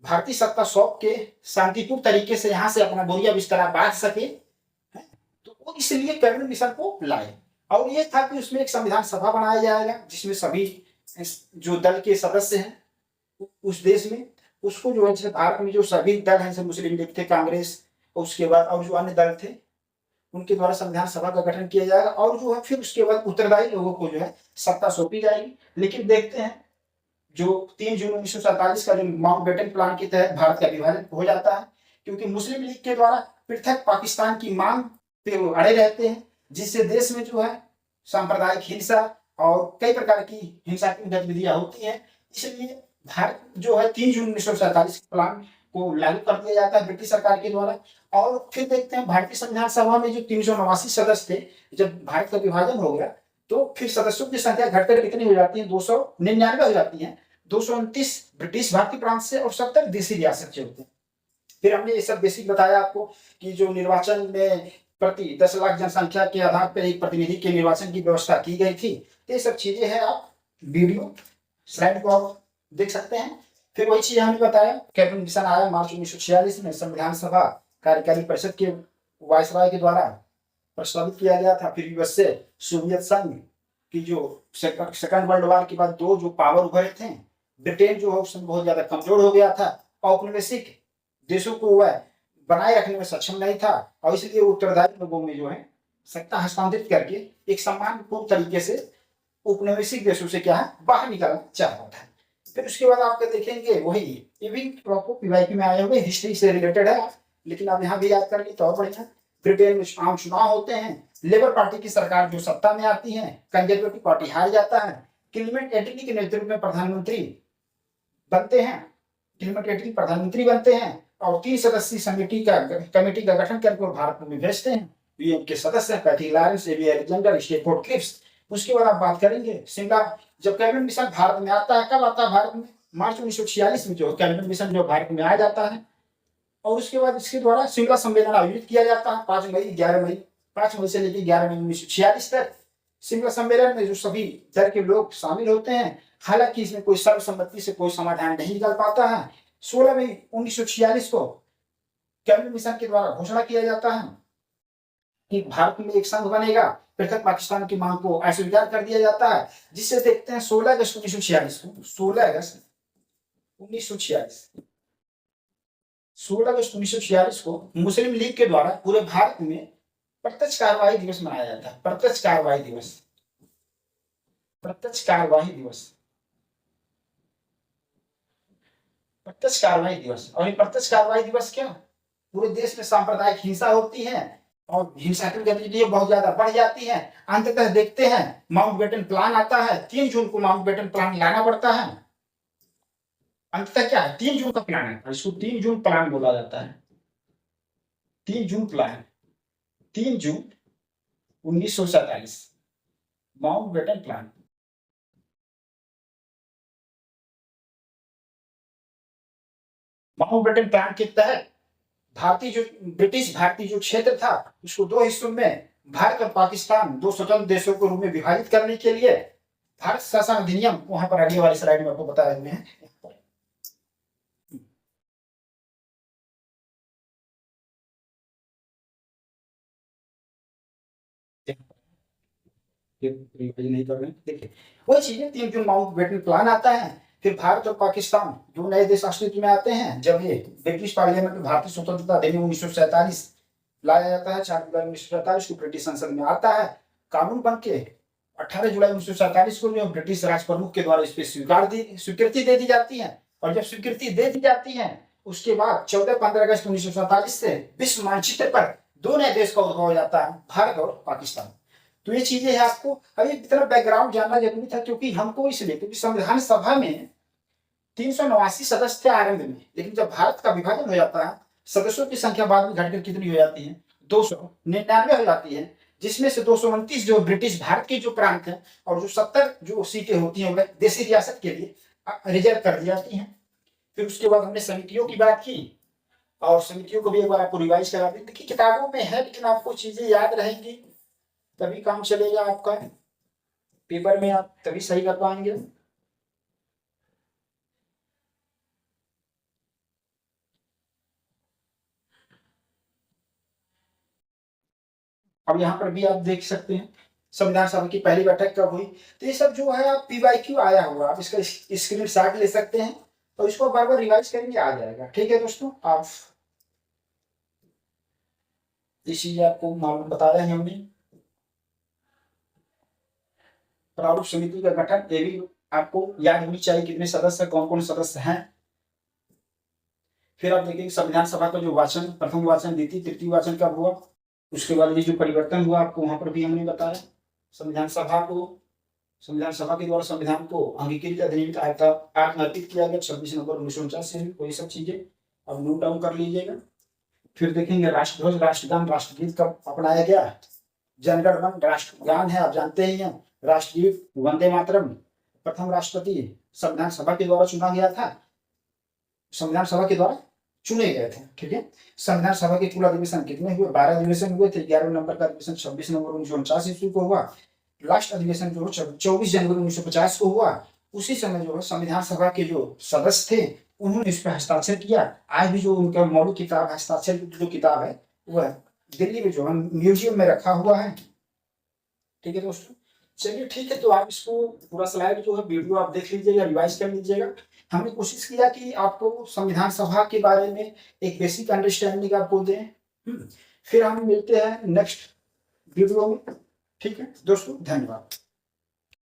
भारतीय सत्ता सौंप के शांतिपूर्ण तरीके से यहाँ से अपना बोरिया बिस्तरा बांध सके, तो वो इसलिए कैबिनेट मिशन को लाए। और ये था कि उसमें एक संविधान सभा बनाया जाएगा जिसमें सभी जो दल के सदस्य हैं उस देश में, उसको जो है जैसे भारत में जो सभी दल हैं, जैसे मुस्लिम लीग थे, कांग्रेस, उसके बाद और जो अन्य दल थे, उनके द्वारा संविधान सभा का गठन किया जाएगा और जो है फिर उसके बाद उत्तरदायी लोगों को जो है सत्ता सौंपी जाएगी। लेकिन देखते हैं जो 3 जून 1947 का जो माउंटबेटन प्लान के तहत भारत का विभाजन हो जाता है, क्योंकि मुस्लिम लीग के द्वारा पृथक पाकिस्तान की मांग पे वो अड़े रहते हैं, जिससे देश में जो है सांप्रदायिक हिंसा और कई प्रकार की हिंसात्मक गतिविधियां होती हैं। इसलिए भारत जो है 3 जून 1947 प्लान को लागू कर दिया जाता है ब्रिटिश सरकार के द्वारा। और फिर देखते हैं भारतीय संविधान सभा में जो 389 सदस्य थे, जब भारत का विभाजन हो गया तो फिर सदस्यों की संख्या घटकर कितनी हो जाती है, 299 हो जाती है। 229 ब्रिटिश भारतीय प्रांत से और 70 देसी रियासत से होते हैं। फिर हमने ये सब बेसिक बताया आपको कि जो निर्वाचन में प्रति 10 लाख जनसंख्या के आधार पर एक प्रतिनिधि के निर्वाचन की व्यवस्था की गई थी। ये सब चीजें हैं, आप वीडियो स्लाइड को आप देख सकते हैं। फिर वही चीज हमने बताया, कैबिनेट मिशन आया मार्च 1946 में, संविधान सभा कार्यकारी परिषद के वायसराय के द्वारा प्रस्तावित किया गया था। फिर यूएस से सोवियत संघ की जो सेकंड वर्ल्ड वॉर के बाद दो जो पावर उभरे थे, ब्रिटेन जो है उस समय बहुत ज्यादा कमजोर हो गया था, औपनिवेशिक देशों को वह बनाए रखने में सक्षम नहीं था और इसलिए उत्तरदायी लोगों में जो है सत्ता हस्तांतरित करके एक सम्मानपूर्ण तरीके से उपनिवेशिक देशों से क्या है बाहर निकलना चाह रहा था। फिर उसके बाद आप देखेंगे वही पीवाईपी में आए हुए हिस्ट्री से रिलेटेड है, लेकिन आप यहाँ भी याद करेंगे तो और बढ़िया। ब्रिटेन में आम चुनाव होते हैं, लेबर पार्टी की सरकार जो सत्ता में आती है, कंजर्वेटिव पार्टी हार जाता है, क्लीमेंट एटली के नेतृत्व में प्रधानमंत्री बनते हैं, क्लीमेंट एटली प्रधानमंत्री बनते हैं और 3 सदस्यीय कमेटी का गठन करके भारत में भेजते हैं। यूएन के सदस्य Patrick Lawrence, AB Alexander, Stafford Cliffs. उसके बाद आप बात करेंगे शिमला, जब कैबिनेट मिशन भारत में आता है, कब आता है भारत में, मार्च 1946 में जो कैबिनेट मिशन जो भारत में आ जाता है। और उसके बाद इसके द्वारा शिमला सम्मेलन आयोजित किया जाता है 5 मई 11 मई 5 मई से लेकर 11 मई 1946 तक। शिमला सम्मेलन में जो सभी दल के लोग शामिल होते हैं, हालांकि इसमें कोई सर्वसम्मति से कोई समाधान नहीं निकल पाता है। 16 मई 1946 को कैबिनेट मिशन के द्वारा घोषणा किया जाता है कि भारत में एक संघ बनेगा, पृथक पाकिस्तान की मांग को अस्वीकार कर दिया जाता है, जिससे देखते हैं 16 अगस्त 1946 को 16 अगस्त 1946 को मुस्लिम लीग के द्वारा पूरे भारत में प्रत्यक्ष कार्रवाई दिवस मनाया जाता है। प्रत्यक्ष कार्रवाई दिवस, प्रत्यक्ष कार्रवाई दिवस, प्रत्यक्ष कार्रवाई दिवस। और ये प्रत्यक्ष कार्रवाई दिवस क्या, पूरे देश में सांप्रदायिक हिंसा होती है और हिंसात्मक गतिविधियां बहुत ज्यादा बढ़ जाती हैं। अंततः देखते हैं माउंटबेटन प्लान आता है, 3 जून को माउंटबेटन प्लान लाना पड़ता है। अंततः क्या है, 3 जून का प्लान है, इसको 3 जून प्लान बोला जाता है। 3 जून प्लान, 3 जून 1947 माउंटबेटन प्लान। माउंटबेटन प्लान के तहत ब्रिटिश भारतीय जो क्षेत्र था उसको 2 हिस्सों में, भारत और पाकिस्तान 2 स्वतंत्र देशों के रूप में विभाजित करने के लिए भारत शासन अधिनियम, वहां पर अगली वाली स्लाइड में आपको बता रहे हैं। नहीं कर रहे हैं, देखिए वही चीज है। 3 जून माउंटबेटन प्लान आता है। फिर भारत और पाकिस्तान दो नए देश अस्तित्व में आते हैं जब ये ब्रिटिश पार्लियामेंट में भारतीय स्वतंत्रता अधिनियम 1947 लाया जाता है। 4 जुलाई 1947 को ब्रिटिश संसद में आता है, कानून बन के 18 जुलाई 1947 को जो ब्रिटिश राज प्रमुख के द्वारा इस पर स्वीकृति दे दी जाती है। और जब स्वीकृति दे दी जाती है उसके बाद 14-15 अगस्त 1947 से विश्व मानचित्र पर 2 नए देश का उद्भव हो जाता है, भारत और पाकिस्तान। तो ये चीजें हैं, आपको अभी इतना बैकग्राउंड जानना जरूरी था क्योंकि हमको इसलिए, क्योंकि संविधान सभा में 389 सदस्य थे आरंभ में, लेकिन जब भारत का विभाजन हो जाता है सदस्यों की संख्या बाद में घटकर कितनी हो जाती है, 299 हो जाती है, जिसमें से 229 जो ब्रिटिश भारत के जो प्रांत है और जो 70 जो सीटें होती हैं वह देशी रियासत के लिए रिजर्व कर दी जाती हैं। फिर उसके बाद हमने समितियों की बात की, और समितियों को भी एक बार आपको रिवाइज करा दें। देखिए किताबों में है, लेकिन आपको चीजें याद रहेंगी तभी काम चलेगा आपका, पेपर में आप तभी सही कर पाएंगे। अब यहाँ पर भी आप देख सकते हैं संविधान सभा की पहली बैठक कब हुई। तो ये सब जो है आप पीवाईक्यू आया हुआ, आप इसका स्क्रीन शॉट ले सकते हैं और इसको बार बार रिवाइज करेंगे, आ जाएगा। ठीक है दोस्तों, आप इस चीज आपको मालूम बताया है हमने। प्रारूप समिति का गठन, ये भी आपको याद होनी चाहिए कितने सदस्य, कौन कौन सदस्य हैं। फिर आप देखेंगे संविधान सभा का जो वाचन, प्रथम वाचन, द्वितीय तृतीय वाचन कब हुआ, उसके बाद ये जो परिवर्तन हुआ आपको वहां पर भी हमने बताया। संविधान सभा के द्वारा संविधान को अंगीकृत अधिनियमित आत्मर्पित किया गया 26 नवंबर 1949 से। कोई सब चीजें अब नोट डाउन कर लीजिएगा। फिर देखेंगे राष्ट्रध्वज, राष्ट्रगान, राष्ट्रगीत कब अपनाया गया। जनगण मन राष्ट्रगान है, आप जानते ही हैं। राष्ट्रगीत वंदे मातरम। प्रथम राष्ट्रपति संविधान सभा के द्वारा चुना गया था, संविधान सभा के द्वारा चुने गए थे। ठीक है, संविधान सभा के कुल अधिवेशन कितने हुए, 12 अधिवेशन हुए थे। 11 नंबर का अधिवेशन 26 नवंबर 1949 ईस्वी को हुआ। लास्ट अधिवेशन जो 24 जनवरी 1950 को हुआ। उसी समय जो है संविधान सभा के जो सदस्य थे उन्होंने इस पर हस्ताक्षर किया। आज भी जो उनका मौलिक किताब, हस्ताक्षर जो किताब है वह दिल्ली में जो है म्यूजियम में रखा हुआ है। ठीक है दोस्तों, चलिए ठीक है, तो आप इसको पूरा स्लाइड जो है वीडियो आप देख लीजिएगा, रिवाइज कर लीजिएगा। हमने कोशिश किया कि आपको संविधान सभा के बारे में एक बेसिक अंडरस्टैंडिंग आपको दें। फिर हम मिलते हैं नेक्स्ट वीडियो में। ठीक है दोस्तों, धन्यवाद।